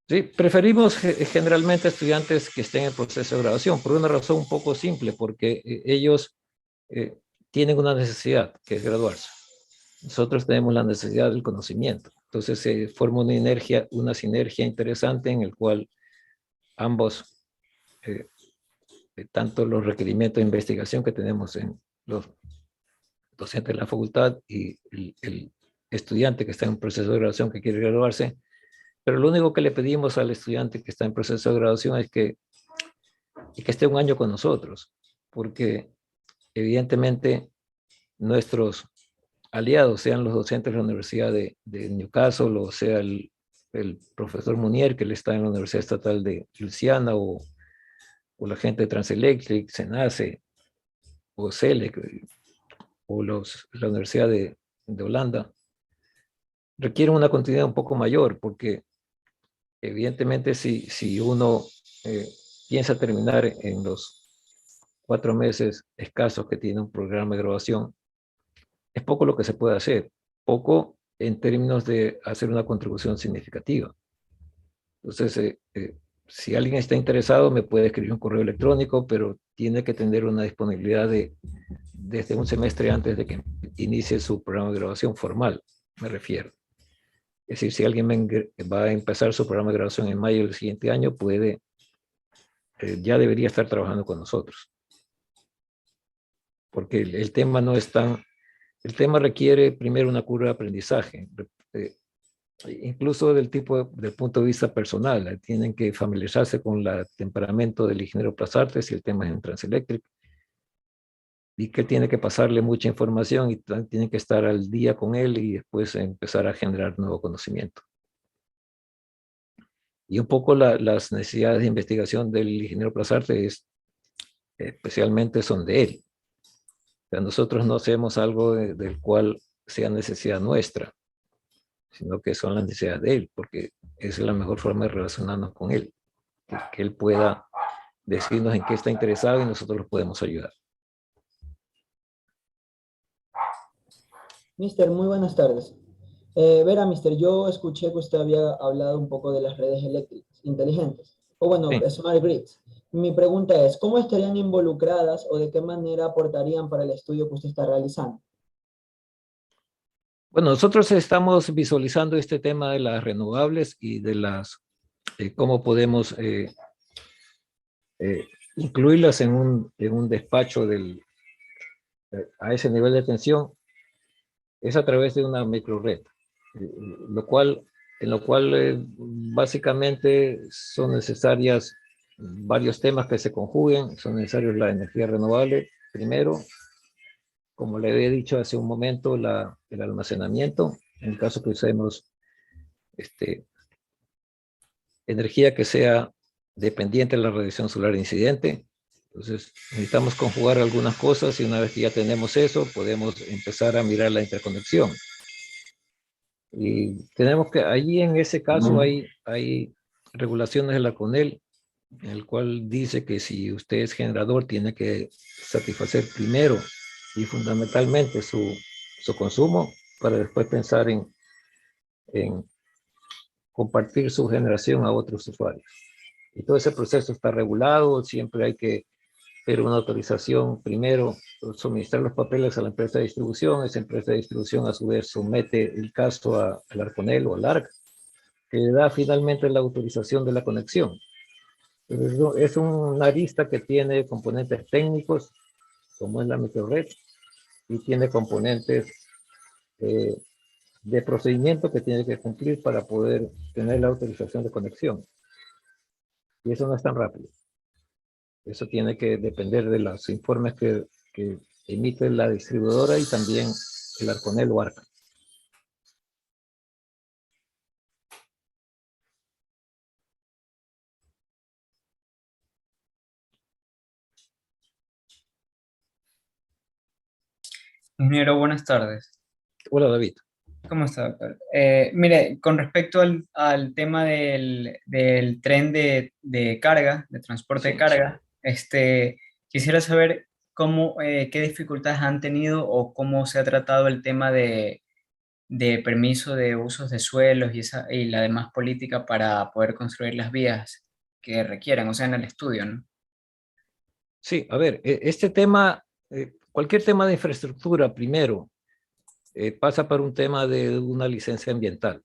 Sí, preferimos generalmente estudiantes que estén en proceso de graduación, por una razón un poco simple, porque ellos tienen una necesidad, que es graduarse. Nosotros tenemos la necesidad del conocimiento. Entonces se forma una sinergia interesante en el cual ambos, tanto los requerimientos de investigación que tenemos en los docentes de la facultad y el estudiante que está en proceso de graduación que quiere graduarse, pero lo único que le pedimos al estudiante que está en proceso de graduación es que esté un año con nosotros, porque evidentemente nuestros aliados, sean los docentes de la Universidad de Newcastle, o sea el profesor Munier, que él está en la Universidad Estatal de Luisiana, o la gente de Transelectric, SENACE, o CELEC, o la Universidad de Holanda, requieren una continuidad un poco mayor, porque evidentemente si uno piensa terminar en los 4 meses escasos que tiene un programa de graduación, es poco lo que se puede hacer, poco en términos de hacer una contribución significativa. Entonces, si alguien está interesado, me puede escribir un correo electrónico, pero tiene que tener una disponibilidad desde un semestre antes de que inicie su programa de graduación formal, me refiero. Es decir, si alguien va a empezar su programa de graduación en mayo del siguiente año, ya debería estar trabajando con nosotros. Porque el tema no es tan... El tema requiere primero una curva de aprendizaje, incluso del punto de vista personal. Tienen que familiarizarse con el temperamento del ingeniero Plasartes y el tema en Transelectric, y que tiene que pasarle mucha información y tiene que estar al día con él y después empezar a generar nuevo conocimiento. Y un poco las necesidades de investigación del ingeniero Plazarte especialmente son de él. O sea, nosotros no hacemos algo del cual sea necesidad nuestra, sino que son las necesidades de él, porque esa es la mejor forma de relacionarnos con él, que él pueda decirnos en qué está interesado y nosotros lo podemos ayudar. Mister, muy buenas tardes. Verá, mister, yo escuché que usted había hablado un poco de las redes eléctricas inteligentes, o bueno, Sí. smart grids. Mi pregunta es, ¿cómo estarían involucradas o de qué manera aportarían para el estudio que usted está realizando? Bueno, nosotros estamos visualizando este tema de las renovables y de cómo podemos incluirlas en un despacho a ese nivel de tensión, es a través de una microred, en lo cual básicamente son necesarias varios temas que se conjuguen. Son necesarios la energía renovable, primero, como le había dicho hace un momento, el almacenamiento, en el caso que usemos energía que sea dependiente de la radiación solar incidente. Entonces necesitamos conjugar algunas cosas y una vez que ya tenemos eso, podemos empezar a mirar la interconexión. Y tenemos que, allí en ese caso hay regulaciones de la CONEL, en el cual dice que si usted es generador, tiene que satisfacer primero y fundamentalmente su consumo para después pensar en compartir su generación a otros usuarios. Y todo ese proceso está regulado, siempre hay que pedir una autorización primero, suministrar los papeles a la empresa de distribución, esa empresa de distribución a su vez somete el caso al ARCONEL o al ARC, que le da finalmente la autorización de la conexión. Es una arista que tiene componentes técnicos, como es la microred, y tiene componentes de procedimiento que tiene que cumplir para poder tener la autorización de conexión. Y eso no es tan rápido. Eso tiene que depender de los informes que emite la distribuidora y también el ARCONEL o ARCA. Ingeniero, buenas tardes. Hola, David. ¿Cómo está, doctor? Mire, con respecto al tema del tren de carga, de transporte de carga, quisiera saber qué dificultades han tenido o cómo se ha tratado el tema de permiso de usos de suelos y la demás política para poder construir las vías que requieran, o sea, en el estudio, ¿no? Sí, a ver, este tema, cualquier tema de infraestructura, primero, pasa por un tema de una licencia ambiental.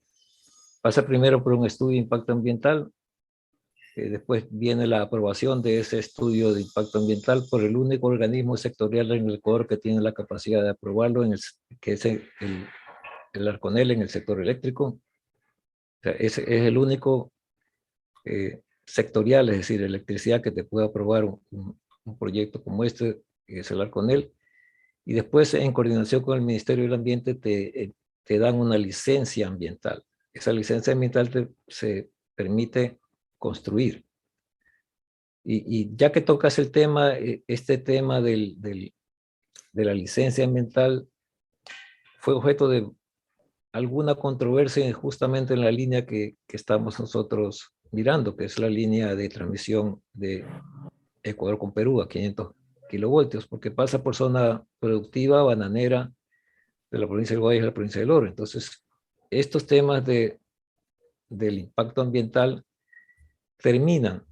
Pasa primero por un estudio de impacto ambiental, después viene la aprobación de ese estudio de impacto ambiental por el único organismo sectorial en el Ecuador que tiene la capacidad de aprobarlo, que es el ARCONEL en el sector eléctrico. O sea, es el único sectorial, es decir, electricidad, que te puede aprobar un proyecto como este, que es el ARCONEL. Y después, en coordinación con el Ministerio del Ambiente, te dan una licencia ambiental. Esa licencia ambiental se permite construir. Y ya que tocas el tema, este tema de la licencia ambiental fue objeto de alguna controversia justamente en la línea que estamos nosotros mirando, que es la línea de transmisión de Ecuador con Perú a 500 kilovoltios, porque pasa por zona productiva bananera de la provincia del Guayas y la provincia del Oro. Entonces, estos temas del impacto ambiental terminan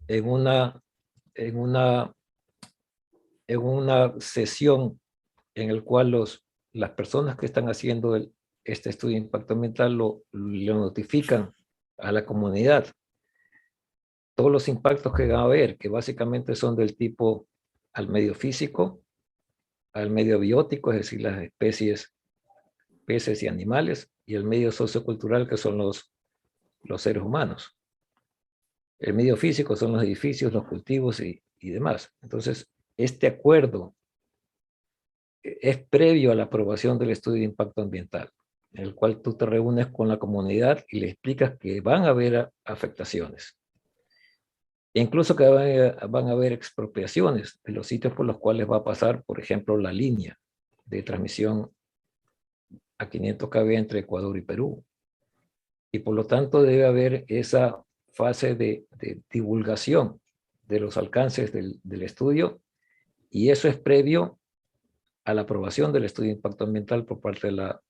en una sesión en el cual las personas que están haciendo este estudio de impacto ambiental lo notifican a la comunidad. Todos los impactos que va a haber, que básicamente son del tipo al medio físico, al medio biótico, es decir, las especies, peces y animales, y el medio sociocultural, que son los seres humanos. El medio físico son los edificios, los cultivos y demás. Entonces, este acuerdo es previo a la aprobación del estudio de impacto ambiental. en el cual tú te reúnes con la comunidad y le explicas que van a haber afectaciones. E incluso que van a haber expropiaciones de los sitios por los cuales va a pasar, por ejemplo, la línea de transmisión a 500 kV entre Ecuador y Perú. Y por lo tanto debe haber esa fase de divulgación de los alcances del estudio, y eso es previo a la aprobación del estudio de impacto ambiental por parte de la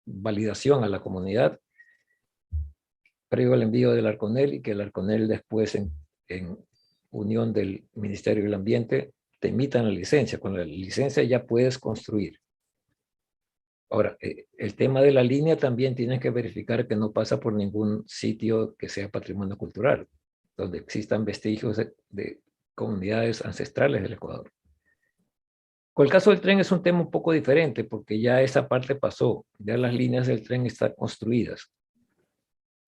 validación a la comunidad, previo al envío del Arconel, y que el Arconel después en unión del Ministerio del Ambiente te emitan la licencia. Con la licencia ya puedes construir. Ahora, el tema de la línea también tienes que verificar que no pasa por ningún sitio que sea patrimonio cultural, donde existan vestigios de comunidades ancestrales del Ecuador. Con el caso del tren es un tema un poco diferente, porque ya esa parte pasó, ya las líneas del tren están construidas.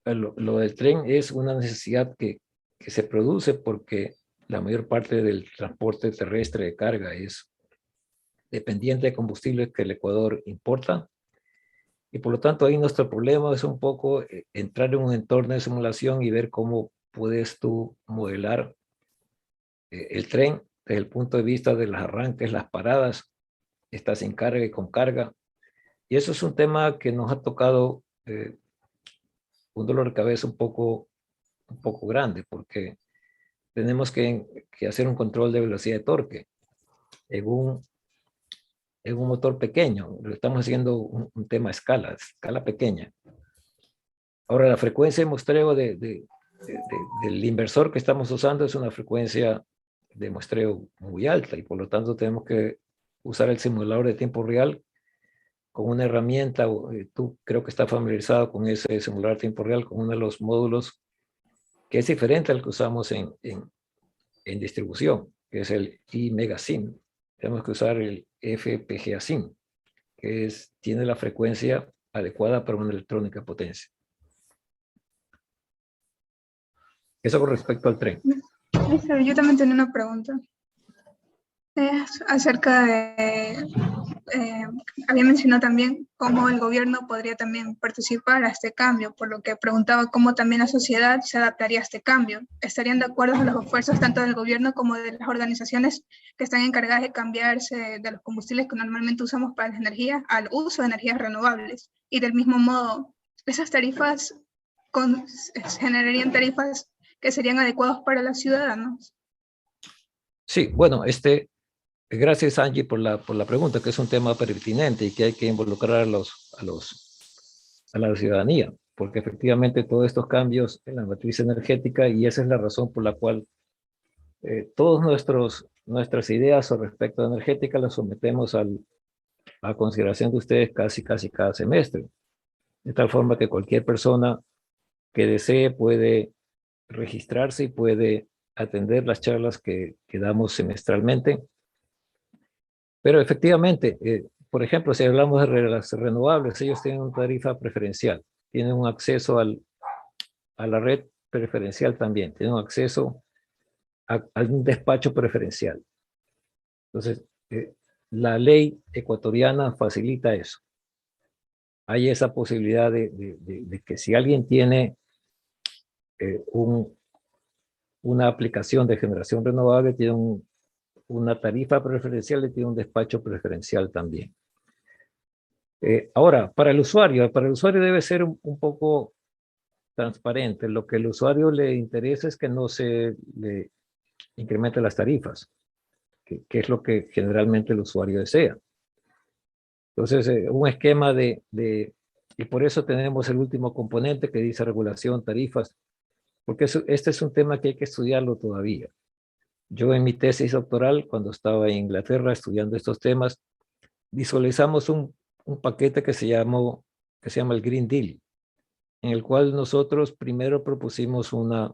Lo del tren es una necesidad que se produce porque la mayor parte del transporte terrestre de carga es dependiente de combustibles que el Ecuador importa, y por lo tanto ahí nuestro problema es un poco entrar en un entorno de simulación y ver cómo puedes tú modelar el tren desde el punto de vista de los arranques, las paradas, está sin carga y con carga. Y eso es un tema que nos ha tocado un dolor de cabeza un poco grande, porque tenemos que hacer un control de velocidad de torque en un motor pequeño. Lo estamos haciendo un tema a escala pequeña. Ahora, la frecuencia de muestreo del inversor que estamos usando es una frecuencia de muestreo muy alta, y por lo tanto tenemos que usar el simulador de tiempo real con una herramienta. Tú creo que estás familiarizado con ese simulador de tiempo real, con uno de los módulos que es diferente al que usamos en distribución, que es el iMegaSim. Tenemos que usar el FPGASim, que tiene la frecuencia adecuada para una electrónica de potencia. Eso con respecto al tren. Yo también tenía una pregunta. Es acerca de, había mencionado también cómo el gobierno podría también participar a este cambio, por lo que preguntaba cómo también la sociedad se adaptaría a este cambio. ¿Estarían de acuerdo con los esfuerzos tanto del gobierno como de las organizaciones que están encargadas de cambiarse de los combustibles que normalmente usamos para la energía al uso de energías renovables? Y del mismo modo, esas tarifas generarían tarifas que serían adecuadas para los ciudadanos. Sí, bueno, gracias, Angie, por la pregunta, que es un tema pertinente y que hay que involucrar a la ciudadanía, porque efectivamente todos estos cambios en la matriz energética, y esa es la razón por la cual todas nuestras ideas sobre respecto a energética las sometemos a consideración de ustedes casi cada semestre, de tal forma que cualquier persona que desee puede registrarse y puede atender las charlas que damos semestralmente. Pero efectivamente, por ejemplo, si hablamos de las renovables, ellos tienen una tarifa preferencial, tienen un acceso a la red preferencial también, tienen un acceso a un despacho preferencial. Entonces, la ley ecuatoriana facilita eso. Hay esa posibilidad de que si alguien tiene una aplicación de generación renovable, tiene una tarifa preferencial y tiene un despacho preferencial también. Ahora, para el usuario debe ser un poco transparente. Lo que al usuario le interesa es que no se le incrementen las tarifas, que es lo que generalmente el usuario desea. Entonces, un esquema y por eso tenemos el último componente que dice regulación, tarifas, porque este es un tema que hay que estudiarlo todavía. Yo en mi tesis doctoral, cuando estaba en Inglaterra estudiando estos temas, visualizamos un paquete que se llama el Green Deal, en el cual nosotros primero propusimos una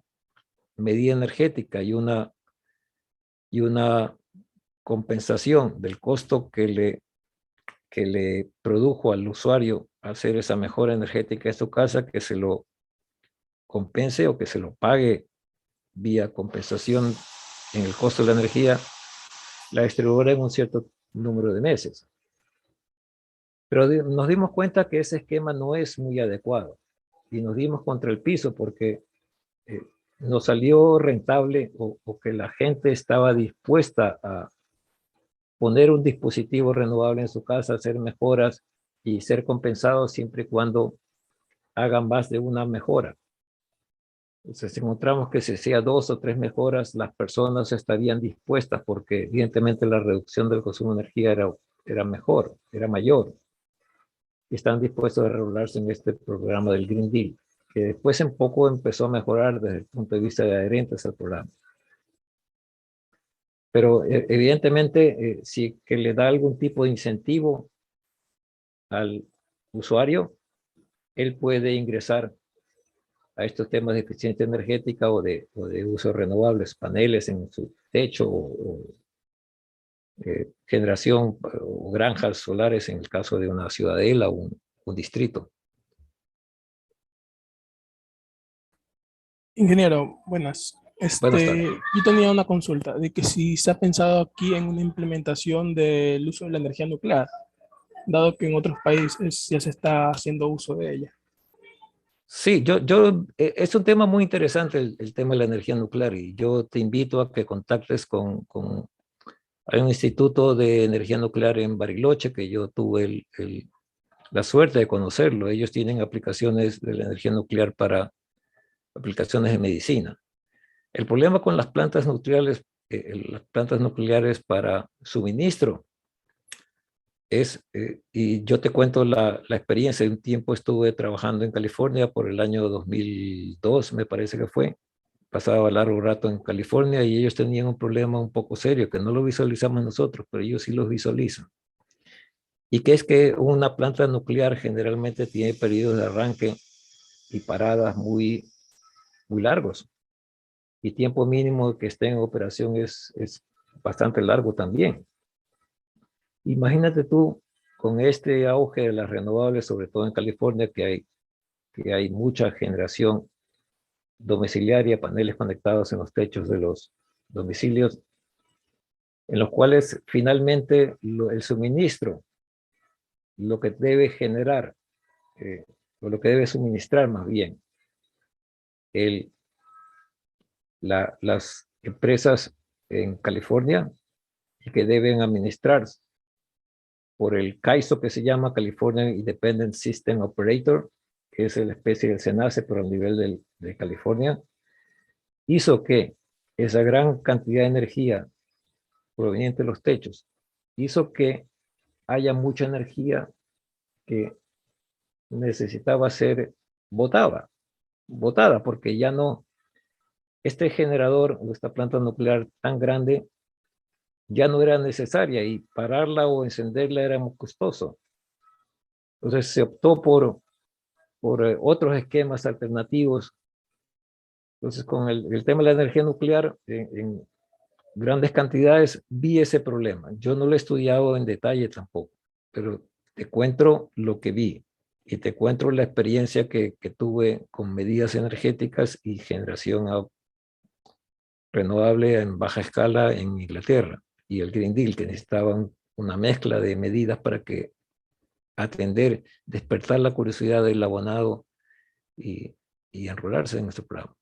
medida energética y una compensación del costo que le produjo al usuario hacer esa mejora energética en su casa, que se lo compense o que se lo pague vía compensación en el costo de la energía la distribuidora en un cierto número de meses. Pero nos dimos cuenta que ese esquema no es muy adecuado y nos dimos contra el piso porque nos salió rentable o que la gente estaba dispuesta a poner un dispositivo renovable en su casa, hacer mejoras y ser compensados siempre y cuando hagan más de una mejora. Entonces encontramos que si hacía 2 o 3 mejoras, las personas estarían dispuestas porque evidentemente la reducción del consumo de energía era mejor, era mayor. Y están dispuestos a enrolarse en este programa del Green Deal, que después en poco empezó a mejorar desde el punto de vista de adherentes al programa. Pero evidentemente, si que le da algún tipo de incentivo al usuario, él puede ingresar a estos temas de eficiencia energética o de uso de renovables, paneles en su techo o generación o granjas solares en el caso de una ciudadela o un distrito. Ingeniero, buenas. Buenas tardes. Yo tenía una consulta de que si se ha pensado aquí en una implementación del uso de la energía nuclear, dado que en otros países ya se está haciendo uso de ella. Sí, es un tema muy interesante el tema de la energía nuclear y yo te invito a que contactes hay un instituto de energía nuclear en Bariloche que yo tuve la suerte de conocerlo. Ellos tienen aplicaciones de la energía nuclear para aplicaciones de medicina. El problema con las plantas nucleares para suministro y yo te cuento la experiencia. De un tiempo estuve trabajando en California por el año 2002, me parece que fue. Pasaba largo rato en California y ellos tenían un problema un poco serio, que no lo visualizamos nosotros, pero ellos sí lo visualizan. Y que es que una planta nuclear generalmente tiene periodos de arranque y paradas muy largos. Y tiempo mínimo que esté en operación es bastante largo también. Imagínate tú, con este auge de las renovables, sobre todo en California, que hay mucha generación domiciliaria, paneles conectados en los techos de los domicilios, en los cuales finalmente el suministro, lo que debe generar, o lo que debe suministrar más bien, las empresas en California que deben administrar por el CAISO, que se llama California Independent System Operator, que es la especie del SENACE, pero a nivel de California, hizo que esa gran cantidad de energía proveniente de los techos, hizo que haya mucha energía que necesitaba ser botada, porque ya no, este generador o esta planta nuclear tan grande ya no era necesaria y pararla o encenderla era muy costoso. Entonces se optó por otros esquemas alternativos. Entonces con el tema de la energía nuclear en grandes cantidades vi ese problema. Yo no lo he estudiado en detalle tampoco, pero te cuento lo que vi y te cuento la experiencia que tuve con medidas energéticas y generación renovable en baja escala en Inglaterra y el Green Deal, que necesitaban una mezcla de medidas para que despertar la curiosidad del abonado y enrolarse en nuestro programa.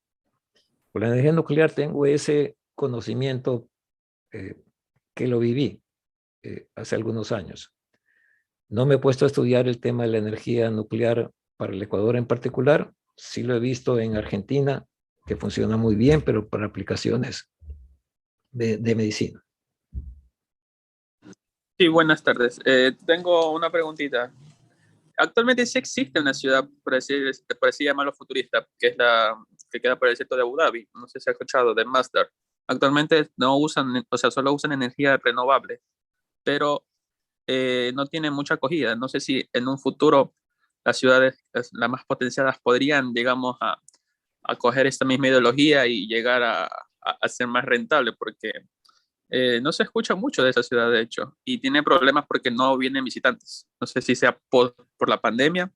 Con la energía nuclear tengo ese conocimiento que lo viví hace algunos años. No me he puesto a estudiar el tema de la energía nuclear para el Ecuador en particular. Sí lo he visto en Argentina, que funciona muy bien, pero para aplicaciones de medicina. Sí, buenas tardes. Tengo una preguntita. Actualmente sí existe una ciudad, por así llamarlo, futurista, que es la que queda por el desierto de Abu Dhabi. No sé si ha escuchado, de Masdar. Actualmente no usan, o sea, solo usan energía renovable, pero no tienen mucha acogida. No sé si en un futuro las ciudades las más potenciadas podrían, digamos, a coger esta misma ideología y llegar a ser más rentable, porque no se escucha mucho de esa ciudad, de hecho, y tiene problemas porque no vienen visitantes. No sé si sea por la pandemia,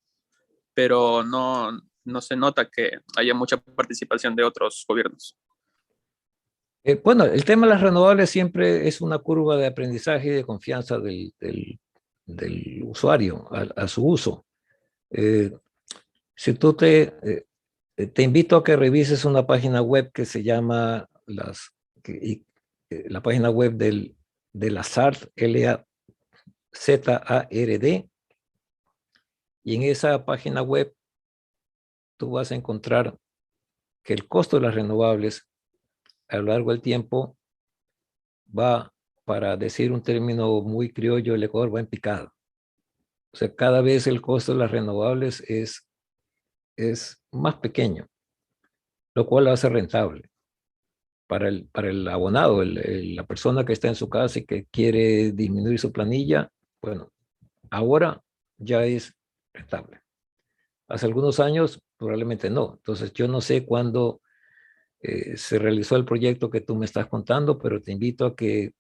pero no se nota que haya mucha participación de otros gobiernos. Bueno, el tema de las renovables siempre es una curva de aprendizaje y de confianza del del usuario a su uso. Si tú te invito a que revises una página web que se llama la página web de la ZARD, LAZARD, y en esa página web tú vas a encontrar que el costo de las renovables a lo largo del tiempo va, para decir un término muy criollo, el Ecuador va en picada. O sea, cada vez el costo de las renovables es más pequeño, lo cual lo hace rentable para el abonado, la persona que está en su casa y que quiere disminuir su planilla. Bueno, ahora ya es rentable. Hace algunos años probablemente no. Entonces yo no sé cuándo se realizó el proyecto que tú me estás contando, pero te invito a que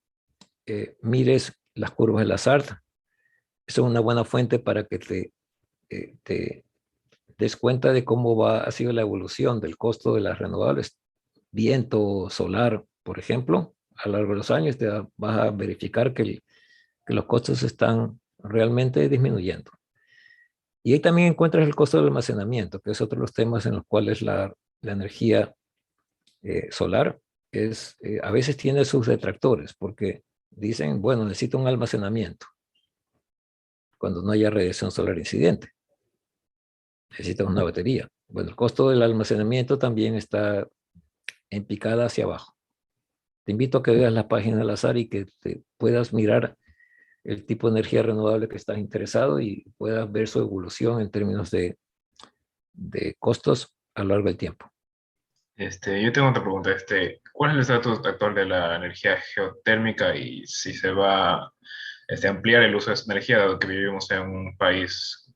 mires las curvas de la SART. Es una buena fuente para que te des cuenta de cómo ha sido la evolución del costo de las renovables. Viento, solar, por ejemplo, a lo largo de los años vas a verificar que los costos están realmente disminuyendo. Y ahí también encuentras el costo del almacenamiento, que es otro de los temas en los cuales la energía solar a veces tiene sus detractores, porque dicen, bueno, necesito un almacenamiento cuando no haya radiación solar incidente. Necesitas una batería. Bueno, el costo del almacenamiento también está en picada hacia abajo. Te invito a que veas la página al azar y que te puedas mirar el tipo de energía renovable que estás interesado y puedas ver su evolución en términos de costos a lo largo del tiempo. Yo tengo otra pregunta. ¿Cuál es el estatus actual de la energía geotérmica y si se va a ampliar el uso de esa energía, dado que vivimos en un país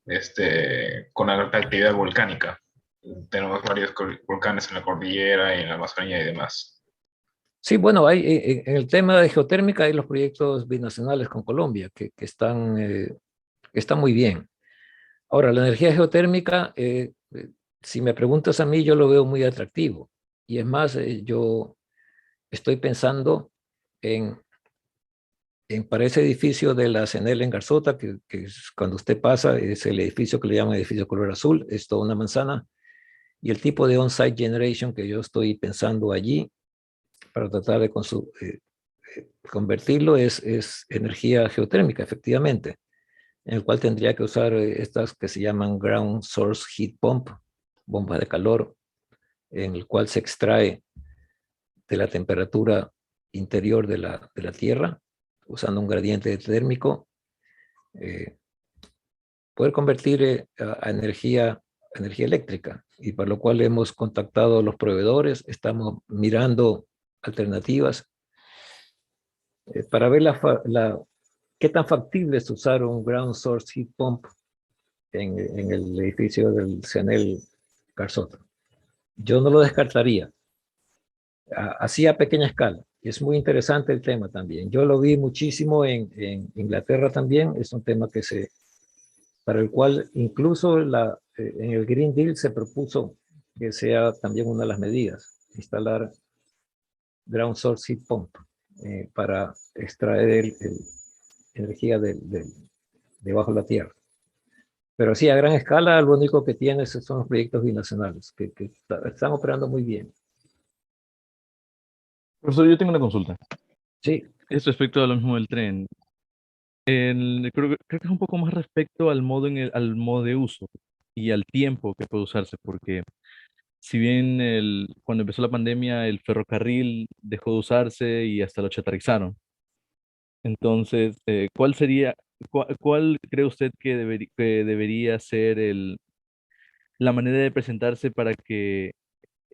con alta actividad volcánica? Tenemos varios volcanes en la cordillera y en la Amazonía y demás. Sí, bueno, en el tema de geotérmica hay los proyectos binacionales con Colombia que están muy bien. Ahora, la energía geotérmica, si me preguntas a mí, yo lo veo muy atractivo. Y es más, yo estoy pensando para ese edificio de la CENEL en Garzota, que cuando usted pasa, es el edificio que le llaman edificio color azul, es toda una manzana. Y el tipo de on-site generation que yo estoy pensando allí para tratar de convertirlo es energía geotérmica, efectivamente, en el cual tendría que usar estas que se llaman ground source heat pump, bombas de calor, en el cual se extrae de la temperatura interior de la tierra, usando un gradiente térmico, poder convertir a energía eléctrica, y para lo cual hemos contactado a los proveedores, estamos mirando alternativas para ver qué tan factible es usar un ground source heat pump en el edificio del CENEL Garzota. Yo no lo descartaría, así a pequeña escala. Es muy interesante el tema también. Yo lo vi muchísimo en Inglaterra también. Es un tema para el cual incluso en el Green Deal se propuso que sea también una de las medidas, instalar ground source heat pump para extraer energía debajo de la tierra. Pero sí, a gran escala, lo único que tienes son los proyectos binacionales, que están operando muy bien. Profesor, yo tengo una consulta. Sí. Es respecto a lo mismo del tren. Creo que es un poco más respecto al al modo de uso y al tiempo que puede usarse, porque si bien cuando empezó la pandemia el ferrocarril dejó de usarse y hasta lo chatarizaron. Entonces, ¿cuál cree usted que debería ser la manera de presentarse para que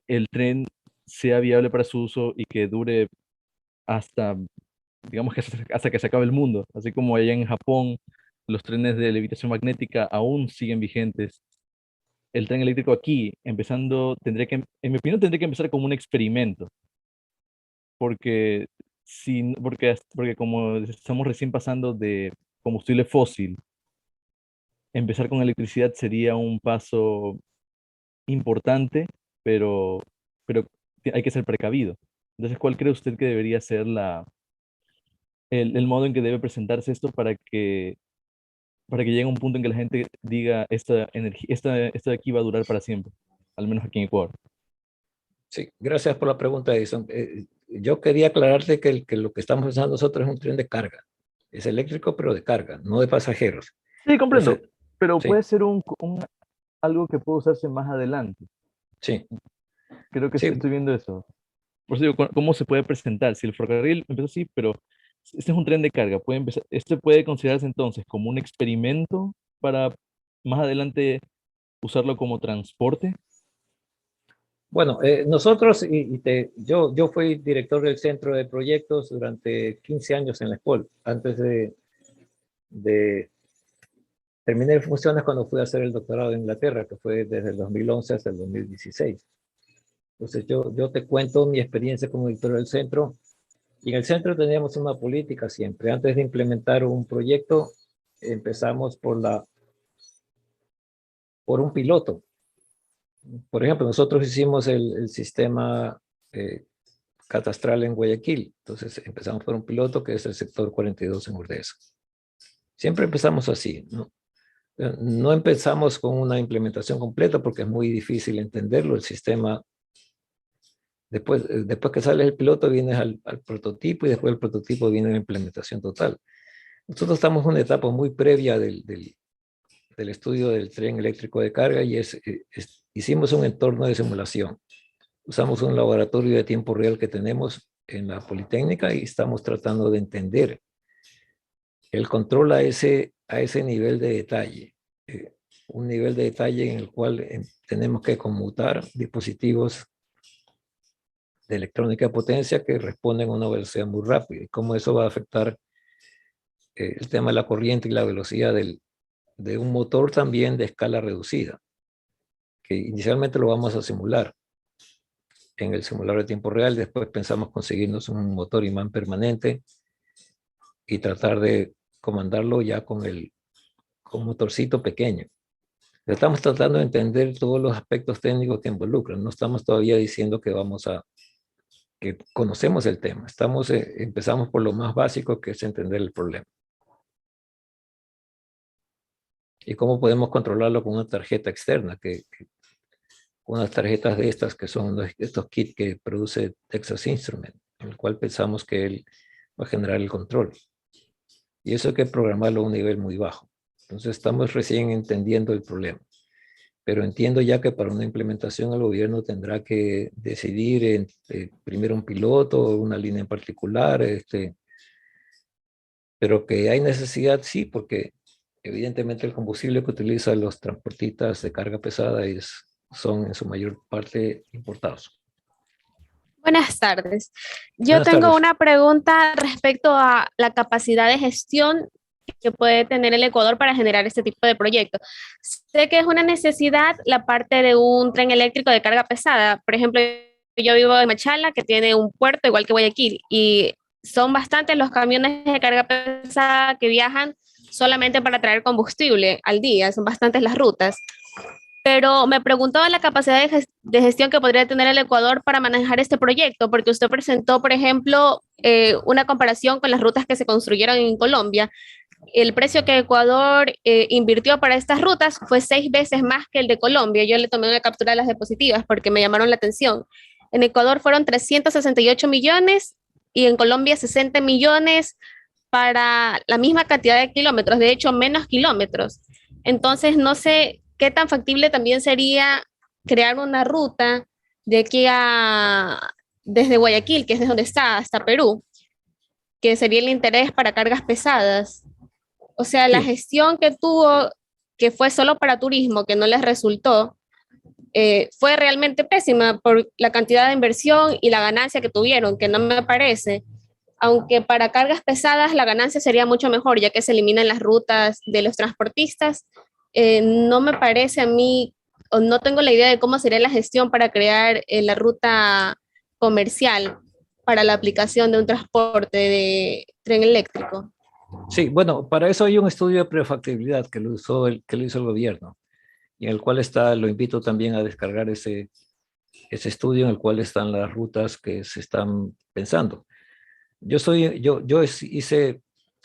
el tren sea viable para su uso y que dure hasta, digamos que hasta que se acabe el mundo? Así como allá en Japón, los trenes de levitación magnética aún siguen vigentes. El tren eléctrico aquí, en mi opinión, tendría que empezar como un experimento, porque, porque como estamos recién pasando de combustible fósil, empezar con electricidad sería un paso importante, pero hay que ser precavido. Entonces, ¿cuál cree usted que debería ser el modo en que debe presentarse esto para que para que llegue a un punto en que la gente diga, esta energía, esta de aquí va a durar para siempre, al menos aquí en Ecuador? Sí, gracias por la pregunta, Edison. Yo quería aclararte que lo que estamos usando nosotros es un tren de carga. Es eléctrico, pero de carga, no de pasajeros. Sí, comprendo, Entonces, pero sí, puede ser algo que puede usarse más adelante. sí, Creo que sí. estoy viendo eso. Por eso digo, ¿cómo se puede presentar? Si el ferrocarril empezó así, pero este es un tren de carga, puede empezar, este puede considerarse entonces como un experimento para más adelante usarlo como transporte. Bueno, nosotros, yo fui director del centro de proyectos durante 15 años en la SPOL, antes de terminé funciones cuando fui a hacer el doctorado en Inglaterra, que fue desde el 2011 hasta el 2016. Entonces yo te cuento mi experiencia como director del centro. Y en el centro teníamos una política siempre. Antes de implementar un proyecto, empezamos por un piloto. Por ejemplo, nosotros hicimos el sistema catastral en Guayaquil. Entonces empezamos por un piloto que es el sector 42 en Urdesa. Siempre empezamos así, ¿no? No empezamos con una implementación completa porque es muy difícil entenderlo, el sistema. Después que sale el piloto vienes al prototipo y después del prototipo viene la implementación total. Nosotros estamos en una etapa muy previa del estudio del tren eléctrico de carga y hicimos un entorno de simulación. Usamos un laboratorio de tiempo real que tenemos en la Politécnica y estamos tratando de entender el control a ese nivel de detalle. Un nivel de detalle en el cual tenemos que conmutar dispositivos de electrónica de potencia que responden a una velocidad muy rápida y cómo eso va a afectar el tema de la corriente y la velocidad de un motor también de escala reducida, que inicialmente lo vamos a simular en el simulador de tiempo real, después pensamos conseguirnos un motor imán permanente y tratar de comandarlo ya con un motorcito pequeño. Estamos tratando de entender todos los aspectos técnicos que involucran, no estamos todavía diciendo que que conocemos el tema, empezamos por lo más básico que es entender el problema. Y cómo podemos controlarlo con una tarjeta externa, unas tarjetas de estas que son estos kits que produce Texas Instruments, en el cual pensamos que él va a generar el control. Y eso hay que programarlo a un nivel muy bajo. Entonces estamos recién entendiendo el problema. Pero entiendo ya que para una implementación el gobierno tendrá que decidir primero un piloto, una línea en particular, pero que hay necesidad, sí, porque evidentemente el combustible que utilizan los transportistas de carga pesada son en su mayor parte importados. Buenas tardes. Yo Buenas tengo tardes. una pregunta respecto a la capacidad de gestión que puede tener el Ecuador para generar este tipo de proyectos. Sé que es una necesidad la parte de un tren eléctrico de carga pesada. Por ejemplo, yo vivo en Machala, que tiene un puerto igual que Guayaquil, y son bastantes los camiones de carga pesada que viajan solamente para traer combustible al día, son bastantes las rutas. Pero me preguntaba la capacidad de gestión que podría tener el Ecuador para manejar este proyecto, porque usted presentó, por ejemplo, una comparación con las rutas que se construyeron en Colombia. El precio que Ecuador invirtió para estas rutas fue 6 veces más que el de Colombia. Yo le tomé una captura de las diapositivas porque me llamaron la atención. En Ecuador fueron 368 millones y en Colombia 60 millones para la misma cantidad de kilómetros, de hecho menos kilómetros. Entonces no sé qué tan factible también sería crear una ruta de aquí desde Guayaquil, que es de donde está, hasta Perú, que sería el interés para cargas pesadas. O sea, la gestión que tuvo, que fue solo para turismo, que no les resultó, fue realmente pésima por la cantidad de inversión y la ganancia que tuvieron, que no me parece. Aunque para cargas pesadas la ganancia sería mucho mejor, ya que se eliminan las rutas de los transportistas, no me parece a mí, o no tengo la idea de cómo sería la gestión para crear la ruta comercial para la aplicación de un transporte de tren eléctrico. Sí, bueno, para eso hay un estudio de prefactibilidad que lo hizo el gobierno, y en el cual lo invito también a descargar ese estudio en el cual están las rutas que se están pensando. Yo hice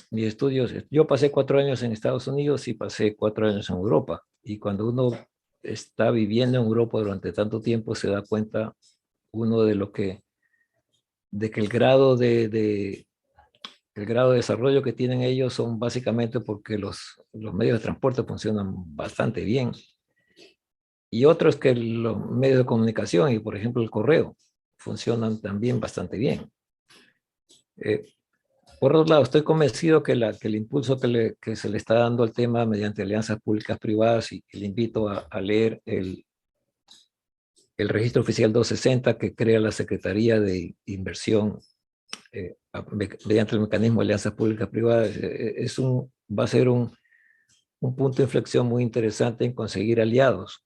mis estudios, yo pasé 4 años en Estados Unidos y pasé 4 años en Europa. Y cuando uno está viviendo en Europa durante tanto tiempo, se da cuenta uno de que el grado de desarrollo que tienen ellos son básicamente porque los medios de transporte funcionan bastante bien. Y otro es que los medios de comunicación y, por ejemplo, el correo funcionan también bastante bien. Por otro lado, estoy convencido que el impulso que se le está dando al tema mediante alianzas públicas privadas, y le invito a leer el registro oficial 260 que crea la Secretaría de Inversión mediante el mecanismo de alianzas públicas privadas, va a ser un punto de inflexión muy interesante en conseguir aliados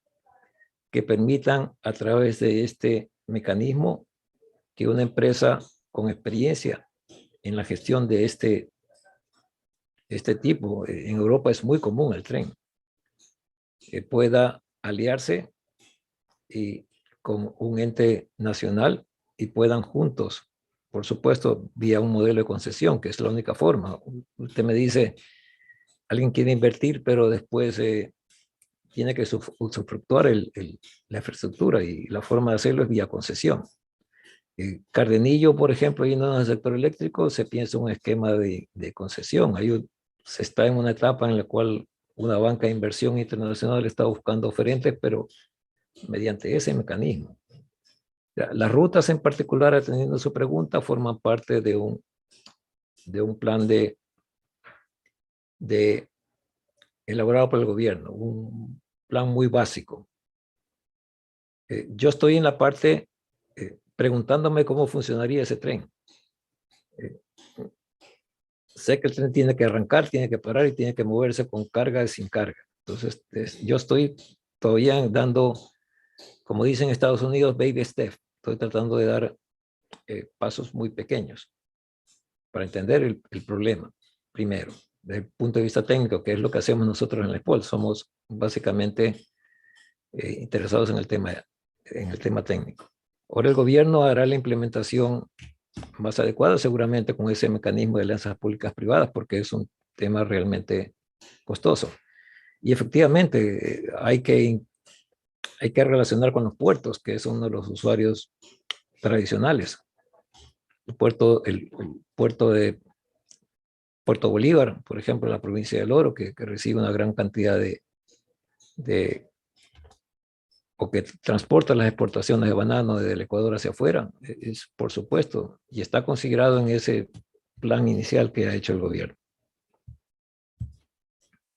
que permitan a través de este mecanismo que una empresa con experiencia en la gestión de este tipo, en Europa es muy común el tren, pueda aliarse con un ente nacional y puedan juntos, por supuesto, vía un modelo de concesión, que es la única forma. Usted me dice, alguien quiere invertir, pero después tiene que usufructuar la infraestructura, y la forma de hacerlo es vía concesión. Cardenillo, por ejemplo, yendo en el sector eléctrico, se piensa un esquema de concesión. Se está en una etapa en la cual una banca de inversión internacional está buscando oferentes, pero mediante ese mecanismo. Las rutas en particular, atendiendo su pregunta, forman parte de un plan elaborado por el gobierno, un plan muy básico. Yo estoy en la parte preguntándome cómo funcionaría ese tren. Sé que el tren tiene que arrancar, tiene que parar y tiene que moverse con carga y sin carga. Entonces, yo estoy todavía dando, como dicen en Estados Unidos, baby step. Estoy tratando de dar pasos muy pequeños para entender el problema, primero, desde el punto de vista técnico, que es lo que hacemos nosotros en la ESPOL. Somos básicamente interesados en el tema técnico. Ahora el gobierno hará la implementación más adecuada, seguramente con ese mecanismo de alianzas públicas privadas, porque es un tema realmente costoso. Y efectivamente hay que relacionar con los puertos, que es uno de los usuarios tradicionales. El puerto de Puerto Bolívar, por ejemplo, en la provincia del Oro, que recibe una gran cantidad o que transporta las exportaciones de banano desde el Ecuador hacia afuera, es por supuesto, y está considerado en ese plan inicial que ha hecho el gobierno.